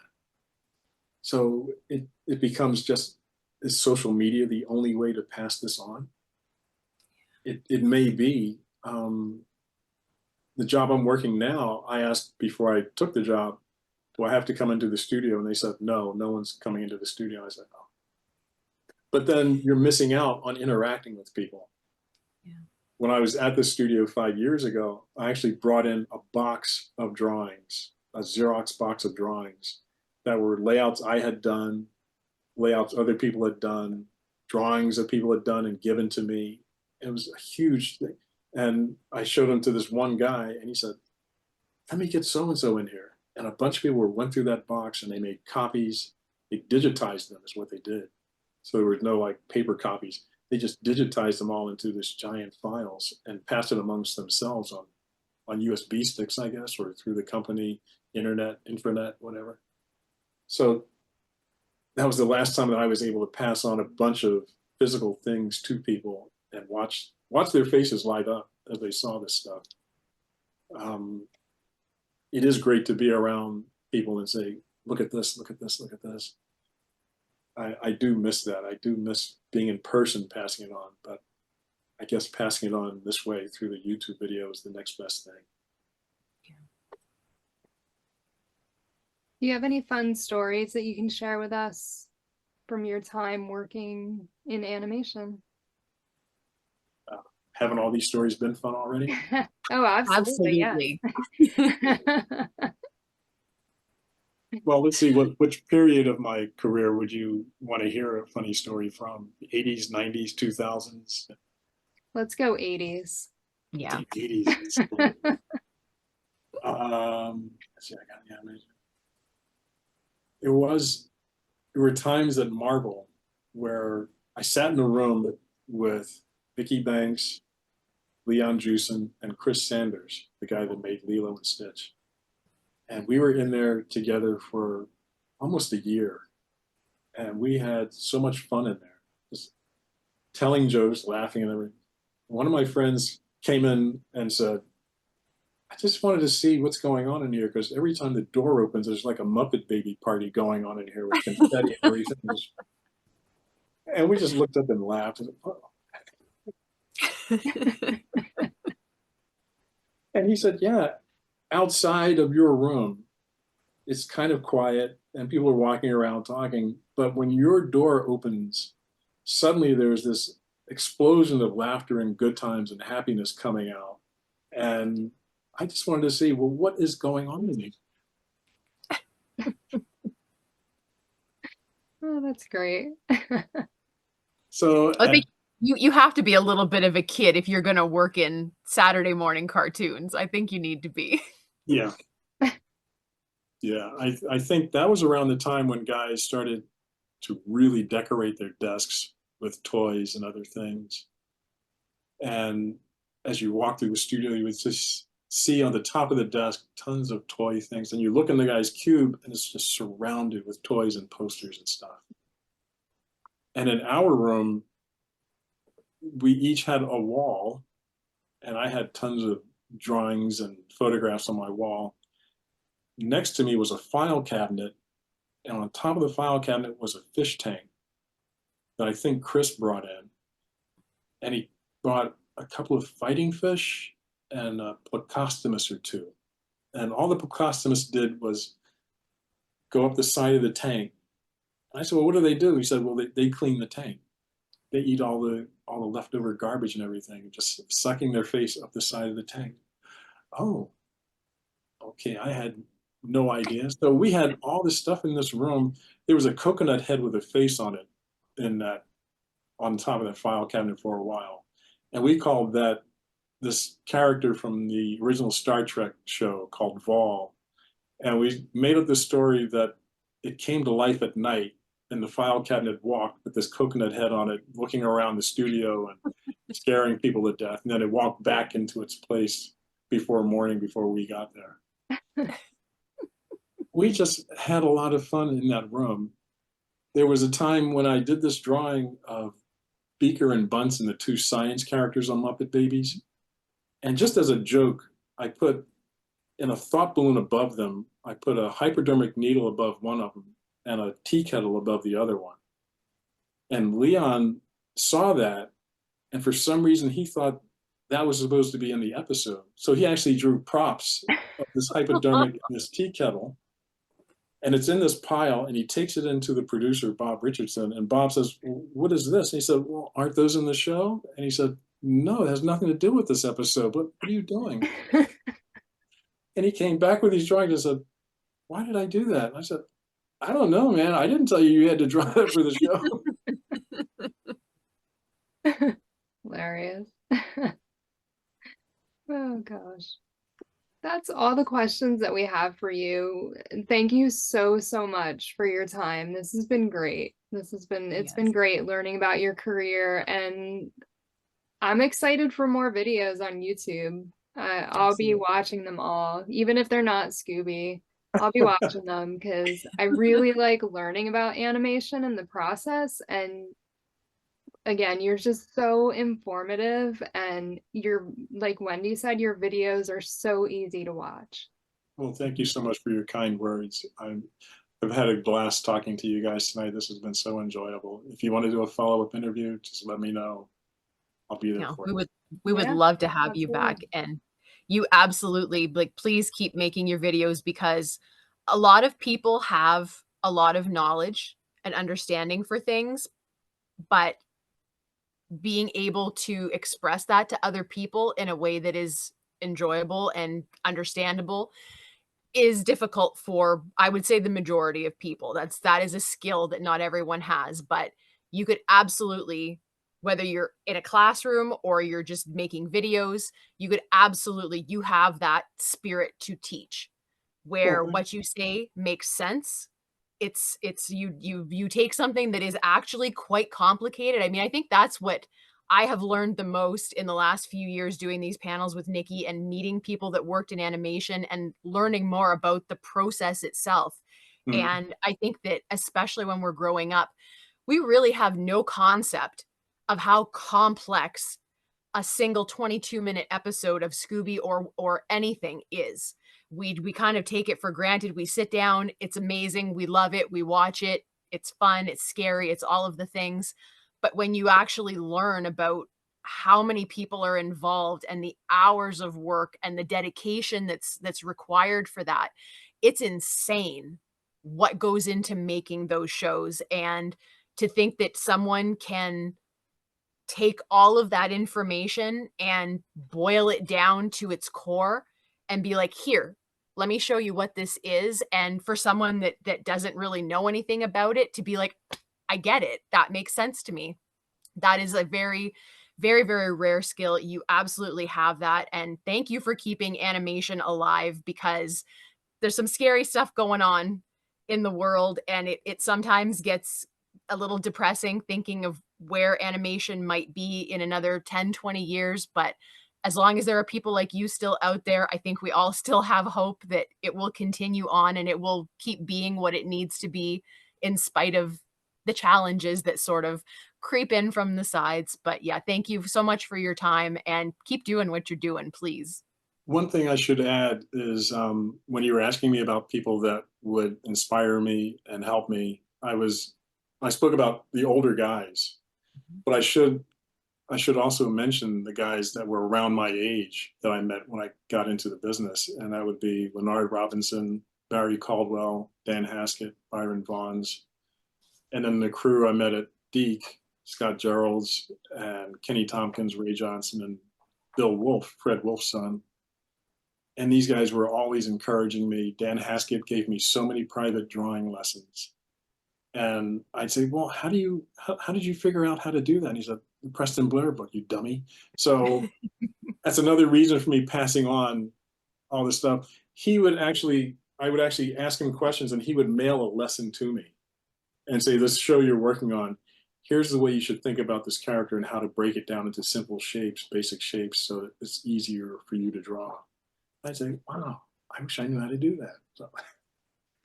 So it becomes just, is social media the only way to pass this on? It may be. The job I'm working now, I asked before I took the job, do I have to come into the studio? And they said, no, no one's coming into the studio. I said, oh. But then you're missing out on interacting with people. Yeah. When I was at the studio 5 years ago, I actually brought in a box of drawings, a Xerox box of drawings that were layouts I had done, layouts other people had done, drawings that people had done and given to me. It was a huge thing. And I showed them to this one guy, and he said, let me get so-and-so in here. And a bunch of people went through that box, and they made copies. They digitized them is what they did. So there was no like paper copies. They just digitized them all into this giant files and passed it amongst themselves on USB sticks, I guess, or through the company, internet, intranet, whatever. So that was the last time that I was able to pass on a bunch of physical things to people and watch their faces light up as they saw this stuff. It is great to be around people and say, look at this, look at this, look at this. I do miss that. I do miss being in person, passing it on, but I guess passing it on this way through the YouTube video is the next best thing. Do you have any fun stories that you can share with us from your time working in animation? Haven't all these stories been fun already? Oh, absolutely. Absolutely. Yes. Well, let's see, which period of my career would you want to hear a funny story from? The 80s, 90s, 2000s? Let's go 80s. Yeah. The 80s. Let's see, I got the animation. There were times at Marvel where I sat in a room with Vicky Banks, Leon Jusen, and Chris Sanders, the guy that made Lilo and Stitch. And we were in there together for almost a year. And we had so much fun in there, just telling jokes, laughing and everything. One of my friends came in and said, I just wanted to see what's going on in here, because every time the door opens, there's like a Muppet Baby party going on in here with confetti and everything. And we just looked up and laughed. And, oh. And he said, yeah, outside of your room, it's kind of quiet and people are walking around talking. But when your door opens, suddenly there's this explosion of laughter and good times and happiness coming out. And I just wanted to see, well, what is going on in these? Oh, that's great. So I think you have to be a little bit of a kid if you're going to work in Saturday morning cartoons. I think you need to be. yeah. Yeah, I think that was around the time when guys started to really decorate their desks with toys and other things. And as you walk through the studio, you would just see on the top of the desk tons of toy things, and you look in the guy's cube and it's just surrounded with toys and posters and stuff. And in our room, we each had a wall, and I had tons of drawings and photographs on my wall. Next to me was a file cabinet, and on top of the file cabinet was a fish tank that I think Chris brought in. And he brought a couple of fighting fish and a Plecostomus or two. And all the Plecostomus did was go up the side of the tank. And I said, well, what do they do? He said, well, they clean the tank. They eat all the leftover garbage and everything, just sucking their face up the side of the tank. Oh, okay, I had no idea. So we had all this stuff in this room. There was a coconut head with a face on it on top of that file cabinet for a while. And we called that this character from the original Star Trek show called Vol. And we made up the story that it came to life at night, and the file cabinet walked with this coconut head on it, looking around the studio, and scaring people to death. And then it walked back into its place before morning, before we got there. We just had a lot of fun in that room. There was a time when I did this drawing of Beaker and Bunsen, the two science characters on Muppet Babies. And just as a joke, I put in a thought balloon above them, I put a hypodermic needle above one of them and a tea kettle above the other one. And Leon saw that, and for some reason he thought that was supposed to be in the episode. So he actually drew props of this hypodermic and this tea kettle. And it's in this pile, and he takes it into the producer, Bob Richardson, and Bob says, "What is this?" And he said, "Well, aren't those in the show?" And he said, "No, it has nothing to do with this episode. What are you doing?" And he came back with these drawings and said, "Why did I do that?" And I said, "I don't know, man. I didn't tell you you had to draw that for the show." Hilarious. Oh gosh. That's all the questions that we have for you. Thank you so, so much for your time. This has been great. It's been great learning about your career, and I'm excited for more videos on YouTube. I'll be watching them all, even if they're not Scooby. I'll be watching them because I really like learning about animation and the process. And again, you're just so informative, and you're, like Wendy said, your videos are so easy to watch. Well, thank you so much for your kind words. I've had a blast talking to you guys tonight. This has been so enjoyable. If you want to do a follow-up interview, just let me know. I'll be there for you. We would love to have you back, and you absolutely, like, please keep making your videos, because a lot of people have a lot of knowledge and understanding for things, but being able to express that to other people in a way that is enjoyable and understandable is difficult for, I would say, the majority of people. That is a skill that not everyone has, but you could absolutely, whether you're in a classroom or you're just making videos, you have that spirit to teach, where what you say makes sense. It's you take something that is actually quite complicated. I mean, I think that's what I have learned the most in the last few years doing these panels with Nikki and meeting people that worked in animation and learning more about the process itself. And I think that especially when we're growing up, we really have no concept of how complex a single 22-minute episode of Scooby or anything is. We kind of take it for granted. We sit down, it's amazing, we love it, we watch it, it's fun, it's scary, it's all of the things. But when you actually learn about how many people are involved and the hours of work and the dedication that's required for that, it's insane what goes into making those shows. And to think that someone can take all of that information and boil it down to its core and be like, "Here, let me show you what this is." And for someone that doesn't really know anything about it to be like, "I get it. That makes sense to me." That is a very, very, very rare skill. You absolutely have that. And thank you for keeping animation alive, because there's some scary stuff going on in the world. And it sometimes gets a little depressing thinking of where animation might be in another 10, 20 years. But as long as there are people like you still out there, I think we all still have hope that it will continue on and it will keep being what it needs to be, in spite of the challenges that sort of creep in from the sides. But yeah, thank you so much for your time, and keep doing what you're doing, please. One thing I should add is when you were asking me about people that would inspire me and help me, I spoke about the older guys, but I should also mention the guys that were around my age that I met when I got into the business. And that would be Leonard Robinson, Barry Caldwell, Dan Haskett, Byron Vaughns. And then the crew I met at DAVENPORT, Scott Geralds and Kenny Tompkins, Ray Johnson, and Bill Wolf, Fred Wolf's son. And these guys were always encouraging me. Dan Haskett gave me so many private drawing lessons. And I'd say, "Well, how did you figure out how to do that?" And he said, "The Preston Blair book, you dummy." So that's another reason for me passing on all this stuff. I would actually ask him questions, and he would mail a lesson to me and say, "This show you're working on, here's the way you should think about this character and how to break it down into simple shapes, basic shapes, so that it's easier for you to draw. I'd say, wow, I wish I knew how to do that. So,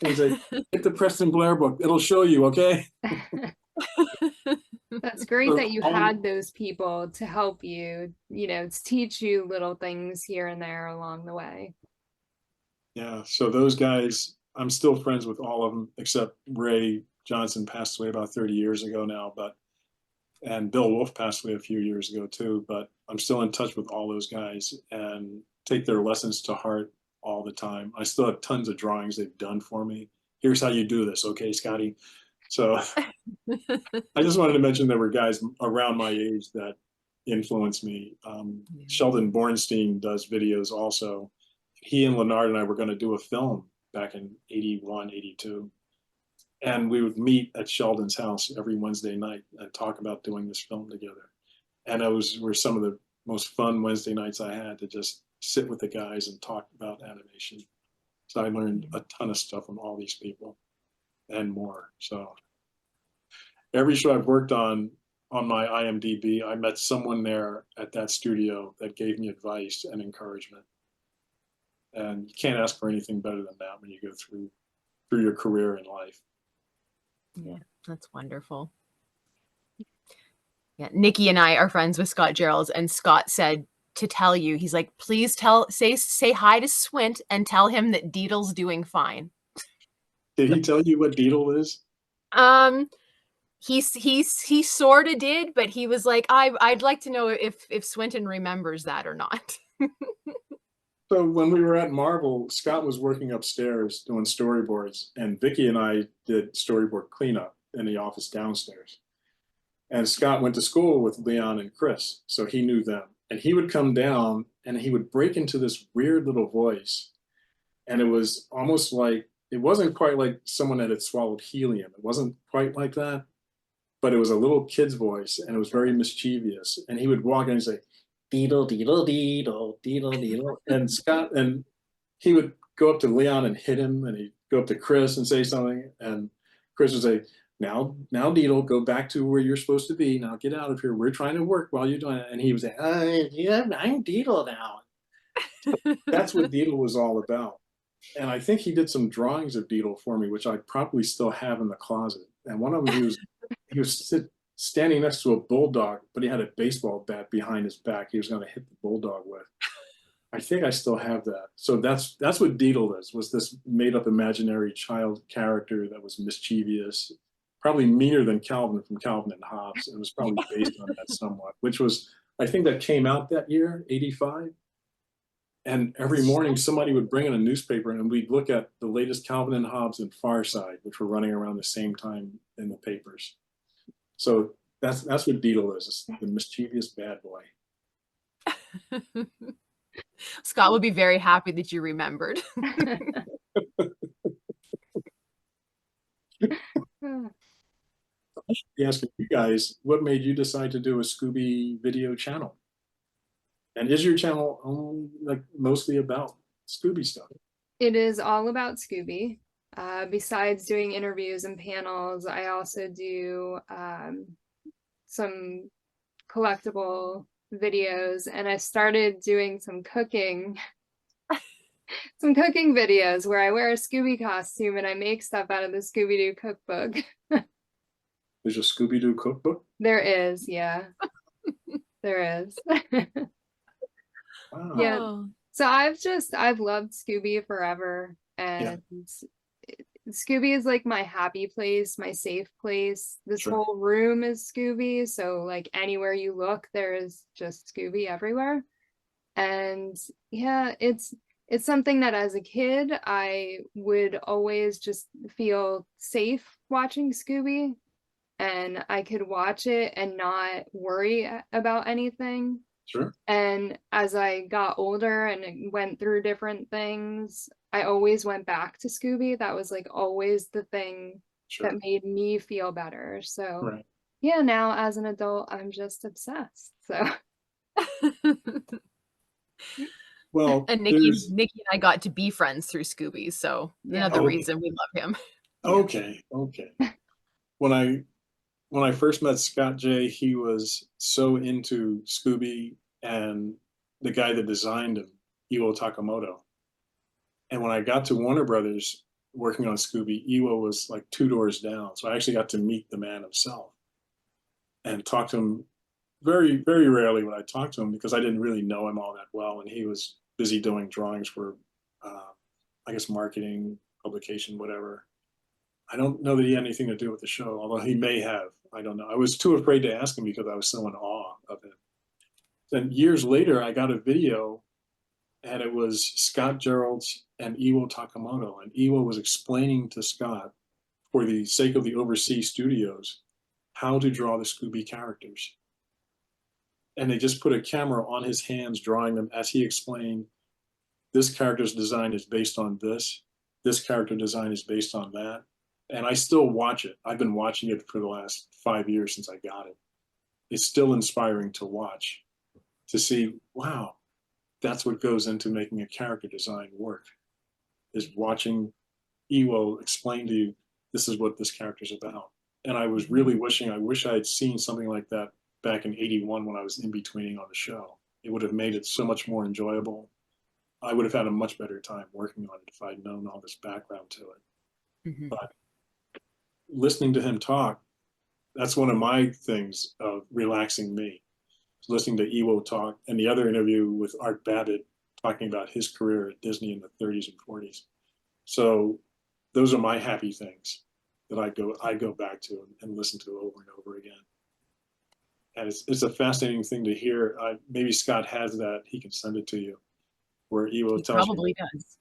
he's like, get the Preston Blair book. It'll show you, okay? That's great So that you had those people to help you, to teach you little things here and there along the way. Yeah, so those guys, I'm still friends with all of them, except Ray Johnson passed away about 30 years ago now, and Bill Wolf passed away a few years ago too, but I'm still in touch with all those guys and take their lessons to heart all the time. I still have tons of drawings they've done for me. Here's how you do this, okay, Scotty? So I just wanted to mention there were guys around my age that influenced me. Sheldon Bornstein does videos also. He and Leonard and I were going to do a film back in 81, 82. And we would meet at Sheldon's house every Wednesday night and talk about doing this film together. And were some of the most fun Wednesday nights I had, to just sit with the guys and talk about animation. So I learned a ton of stuff from all these people and more. So every show I've worked on my IMDb, I met someone there at that studio that gave me advice and encouragement. And you can't ask for anything better than that when you go through your career in life. Yeah, that's wonderful. Yeah, Nikki and I are friends with Scott Gerald, and Scott said to tell you, he's like, please say hi to Swint and tell him that Deedle's doing fine. Did he tell you what Deedle is? He sort of did, but he was like, I'd like to know if Swinton remembers that or not. So when we were at Marvel, Scott was working upstairs doing storyboards, and Vicky and I did storyboard cleanup in the office downstairs. And Scott went to school with Leon and Chris, so he knew them. And he would come down and he would break into this weird little voice. And it was almost like, it wasn't quite like someone that had swallowed helium. It wasn't quite like that, but it was a little kid's voice, and it was very mischievous. And he would walk in and say, Deedle, deedle, deedle, deedle, deedle. And he would go up to Leon and hit him, and he'd go up to Chris and say something, and Chris would say, now Deedle, go back to where you're supposed to be. Now get out of here. We're trying to work while you're doing it. And he would say, yeah, I'm Deedle now. That's what Deedle was all about. And I think he did some drawings of Deedle for me, which I probably still have in the closet. And one of them, he was standing next to a bulldog, but he had a baseball bat behind his back he was going to hit the bulldog with. I think I still have that. So that's what Deedle is, was this made-up imaginary child character that was mischievous, probably meaner than Calvin from Calvin and Hobbes. It was probably based on that somewhat, which was, I think that came out that year, 85. And every morning somebody would bring in a newspaper and we'd look at the latest Calvin and Hobbes and Farside, which were running around the same time in the papers. So that's what Deedle is, the mischievous bad boy. Scott would be very happy that you remembered. I should be asking you guys, what made you decide to do a Scooby video channel? And is your channel only like mostly about Scooby stuff? It is all about Scooby. Besides doing interviews and panels, I also do some collectible videos, and I started doing some cooking videos where I wear a Scooby costume and I make stuff out of the Scooby-Doo cookbook. There's a Scooby-Doo cookbook? There is, yeah. There is. Wow. Yeah. So I've loved Scooby forever, and Scooby is like my happy place, my safe place. This whole room is Scooby, so like anywhere you look, there is just Scooby everywhere. And yeah, it's something that as a kid I would always just feel safe watching Scooby, and I could watch it and not worry about anything. Sure. And as I got older and went through different things, I always went back to Scooby. That was like always the thing that made me feel better. So yeah, now as an adult, I'm just obsessed. So well, and Nikki and I got to be friends through Scooby, so another reason we love him. Okay. When when I first met Scott J, he was so into Scooby and the guy that designed him, Iwo Takamoto. And when I got to Warner Brothers working on Scooby, Iwo was like 2 doors down. So I actually got to meet the man himself and talk to him. Very, very rarely would I talk to him because I didn't really know him all that well. And he was busy doing drawings for, I guess, marketing, publication, whatever. I don't know that he had anything to do with the show, although he may have. I don't know. I was too afraid to ask him because I was so in awe of him. Then years later, I got a video, and it was Scott Gerald's and Iwo Takamoto. And Iwo was explaining to Scott, for the sake of the overseas studios, how to draw the Scooby characters. And they just put a camera on his hands drawing them as he explained, this character's design is based on this. This character design is based on that. And I still watch it. I've been watching it for the last 5 years since I got it. It's still inspiring to watch, to see, wow, that's what goes into making a character design work, is watching Iwo explain to you, this is what this character's about. And I was really wishing, I wish I had seen something like that back in '81 when I was in betweening on the show. It would have made it so much more enjoyable. I would have had a much better time working on it if I'd known all this background to it. Mm-hmm. But listening to him talk, that's one of my things of relaxing me. Listening to Iwo talk, and the other interview with Art Babbitt talking about his career at Disney in the 30s and 40s. So those are my happy things that I go back to and listen to over and over again. And it's a fascinating thing to hear. Maybe Scott has that. He can send it to you, where Iwo tells probably you, does.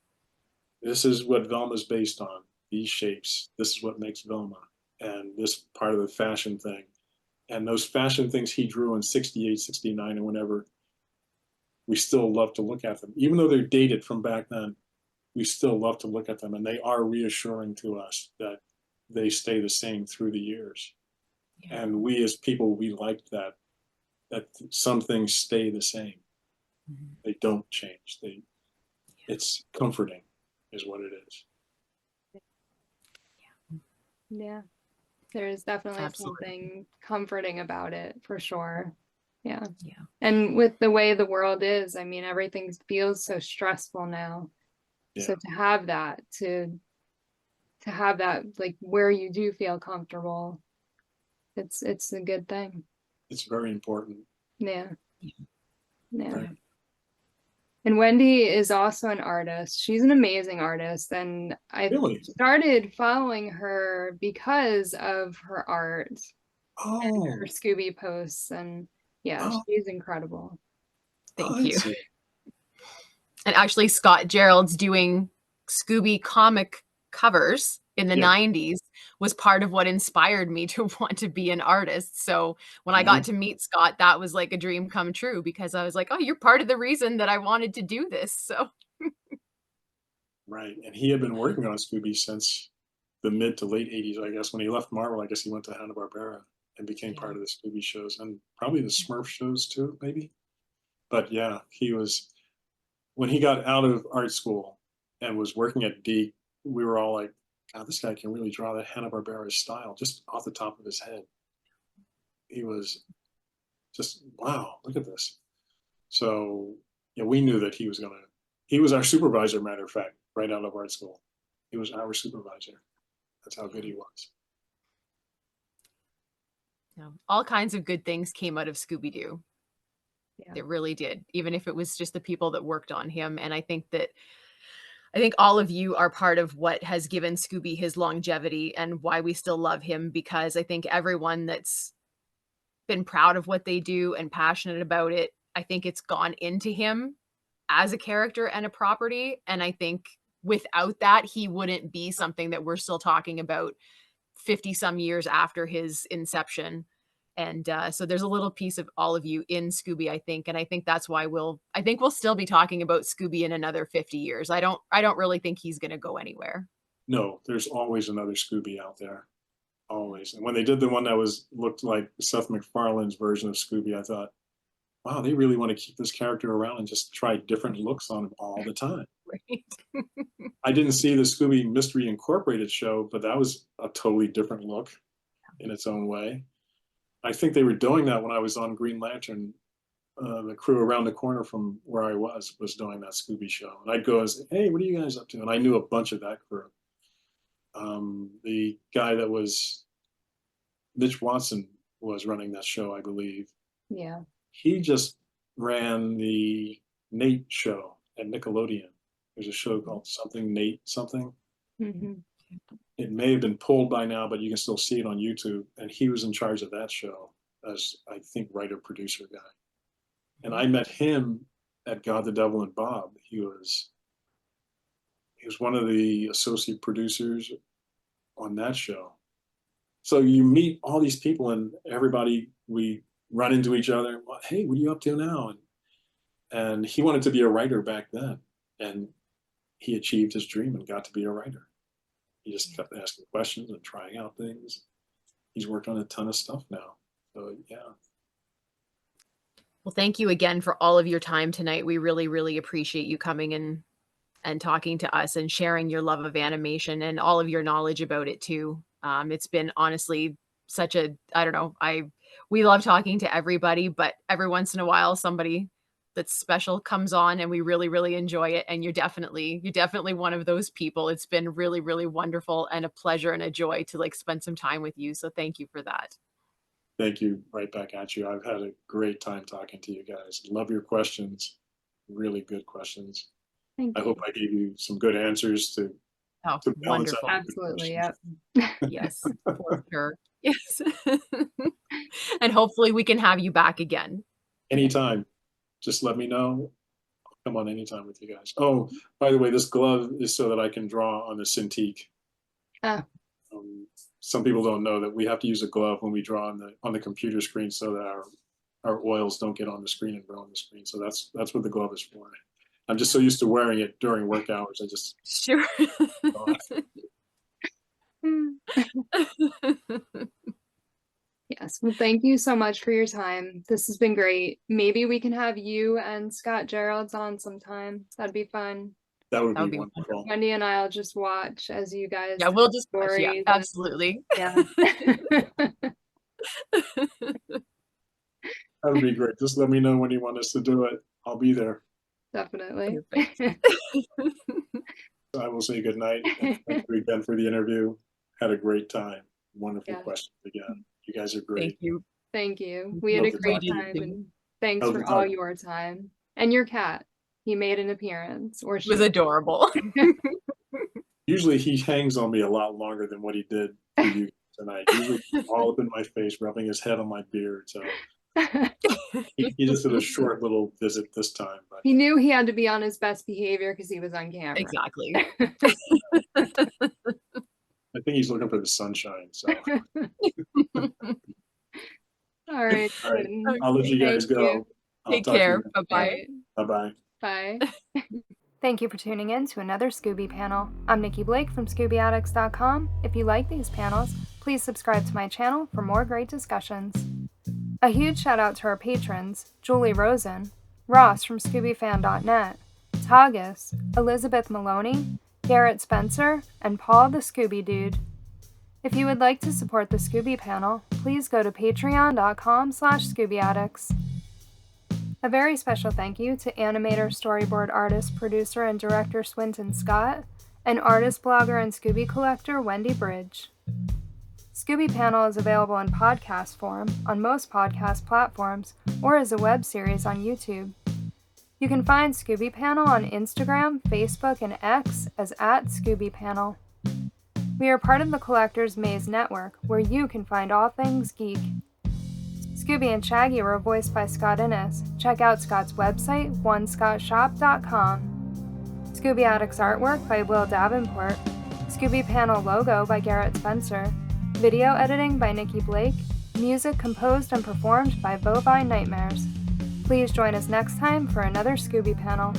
this is what Velma's based on. These shapes. This is what makes Velma, and this part of the fashion thing. And those fashion things he drew in 68, 69, and whenever, we still love to look at them. Even though they're dated from back then, we still love to look at them. And they are reassuring to us that they stay the same through the years. Yeah. And we as people, we like that some things stay the same. Mm-hmm. They don't change. It's comforting is what it is. Yeah. There's definitely something comforting about it, for sure. Yeah. And with the way the world is, I mean, everything feels so stressful now. Yeah. So to have that, like where you do feel comfortable, it's a good thing. It's very important. Yeah. Right. And Wendy is also an artist. She's an amazing artist. And I started following her because of her art and her Scooby posts. And yeah, she's incredible. Thank you. And actually, Scott Gerald's doing Scooby comic covers in the 90s was part of what inspired me to want to be an artist. So when I got to meet Scott, that was like a dream come true, because I was like, oh, you're part of the reason that I wanted to do this. So right. And he had been working on Scooby since the mid to late 80s, I guess. When he left Marvel, I guess he went to Hanna-Barbera and became part of the Scooby shows, and probably the Smurf shows too, maybe. But yeah, when he got out of art school and was working at D, we were all like, God, this guy can really draw that Hanna-Barbera style just off the top of his head. He was just, wow, look at this. So yeah, we knew that he was our supervisor, matter of fact, right out of art school. He was our supervisor. That's how good he was. All kinds of good things came out of Scooby-Doo. Yeah. It really did, even if it was just the people that worked on him. And I think all of you are part of what has given Scooby his longevity and why we still love him, because I think everyone that's been proud of what they do and passionate about it, I think it's gone into him as a character and a property. And I think without that, he wouldn't be something that we're still talking about 50 some years after his inception. And so there's a little piece of all of you in Scooby, I think. And I think that's why we'll still be talking about Scooby in another 50 years. I don't really think he's going to go anywhere. No, there's always another Scooby out there. Always. And when they did the one that looked like Seth MacFarlane's version of Scooby, I thought, wow, they really want to keep this character around and just try different looks on him all the time. Right. I didn't see the Scooby Mystery Incorporated show, but that was a totally different look in its own way. I think they were doing that when I was on Green Lantern. The crew around the corner from where I was doing that Scooby show. And I'd go and say, hey, what are you guys up to? And I knew a bunch of that crew. The guy that was, Mitch Watson was running that show, I believe. Yeah. He just ran the Nate show at Nickelodeon. There's a show called something, Nate something. Mm-hmm. It may have been pulled by now, but you can still see it on YouTube. And he was in charge of that show as, I think, writer-producer guy. And I met him at God, the Devil, and Bob. He was one of the associate producers on that show. So you meet all these people, and everybody, we run into each other. Well, hey, what are you up to now? And he wanted to be a writer back then, and he achieved his dream and got to be a writer. He just kept asking questions and trying out things. He's worked on a ton of stuff now. So yeah. Well, thank you again for all of your time tonight. We really, really appreciate you coming in and talking to us and sharing your love of animation and all of your knowledge about it too. It's been honestly such a, I don't know, we love talking to everybody, but every once in a while somebody that's special comes on and we really, really enjoy it. And you're definitely one of those people. It's been really, really wonderful and a pleasure and a joy to like spend some time with you. So thank you for that. Thank you. Right back at you. I've had a great time talking to you guys. Love your questions. Really good questions. Thank you. I hope I gave you some good answers to balance Wonderful. out. Absolutely. Yep. Yes, for sure. Yes. And hopefully we can have you back again. Anytime. Just let me know. I'll come on anytime with you guys. Oh, by the way, this glove is so that I can draw on the Cintiq. Oh. Some people don't know that we have to use a glove when we draw on the computer screen so that our oils don't get on the screen and ruin the screen. So that's what the glove is for. I'm just so used to wearing it during work hours. I just sure. Yes. Well, thank you so much for your time. This has been great. Maybe we can have you and Scott Gerald's on sometime. That'd be fun. That would be wonderful. Wendy and I'll just watch as you guys. Yeah, we'll just watch. Yeah, absolutely. Yeah. That would be great. Just let me know when you want us to do it. I'll be there. Definitely. So I will say good night. Thank you again for the interview. Had a great time. Wonderful questions again. You guys are great. Thank you. Thank you. We had a great time, and thanks for all your time. And your cat. He made an appearance. Or she was adorable. Usually he hangs on me a lot longer than what he did for you tonight. Usually he's all up in my face, rubbing his head on my beard. So he just did a short little visit this time. But he knew he had to be on his best behavior because he was on camera. Exactly. I think he's looking for the sunshine. So all right. All right. I'll let you guys go. Take care. Bye-bye. Bye-bye. Bye. Thank you for tuning in to another Scooby panel. I'm Nikki Blake from ScoobyAddicts.com. If you like these panels, please subscribe to my channel for more great discussions. A huge shout out to our patrons, Julie Rosen, Ross from ScoobyFan.net, Tagus, Elizabeth Maloney, Garrett Spencer, and Paul the Scooby Dude. If you would like to support the Scooby panel, please go to patreon.com/ScoobyAddicts. A very special thank you to animator, storyboard artist, producer, and director Swinton Scott, and artist, blogger, and Scooby collector Wendy BRYDGE. Scooby Panel is available in podcast form on most podcast platforms or as a web series on YouTube. You can find Scooby Panel on Instagram, Facebook, and X as @ScoobyPanel. We are part of the Collector's Maze Network, where you can find all things geek. Scooby and Shaggy were voiced by Scott Innes. Check out Scott's website, onescottshop.com. Scooby Addicts artwork by Will Davenport. Scooby Panel logo by Garrett Spencer. Video editing by Nikki Blake. Music composed and performed by Bovine Nightmares. Please join us next time for another Scooby panel.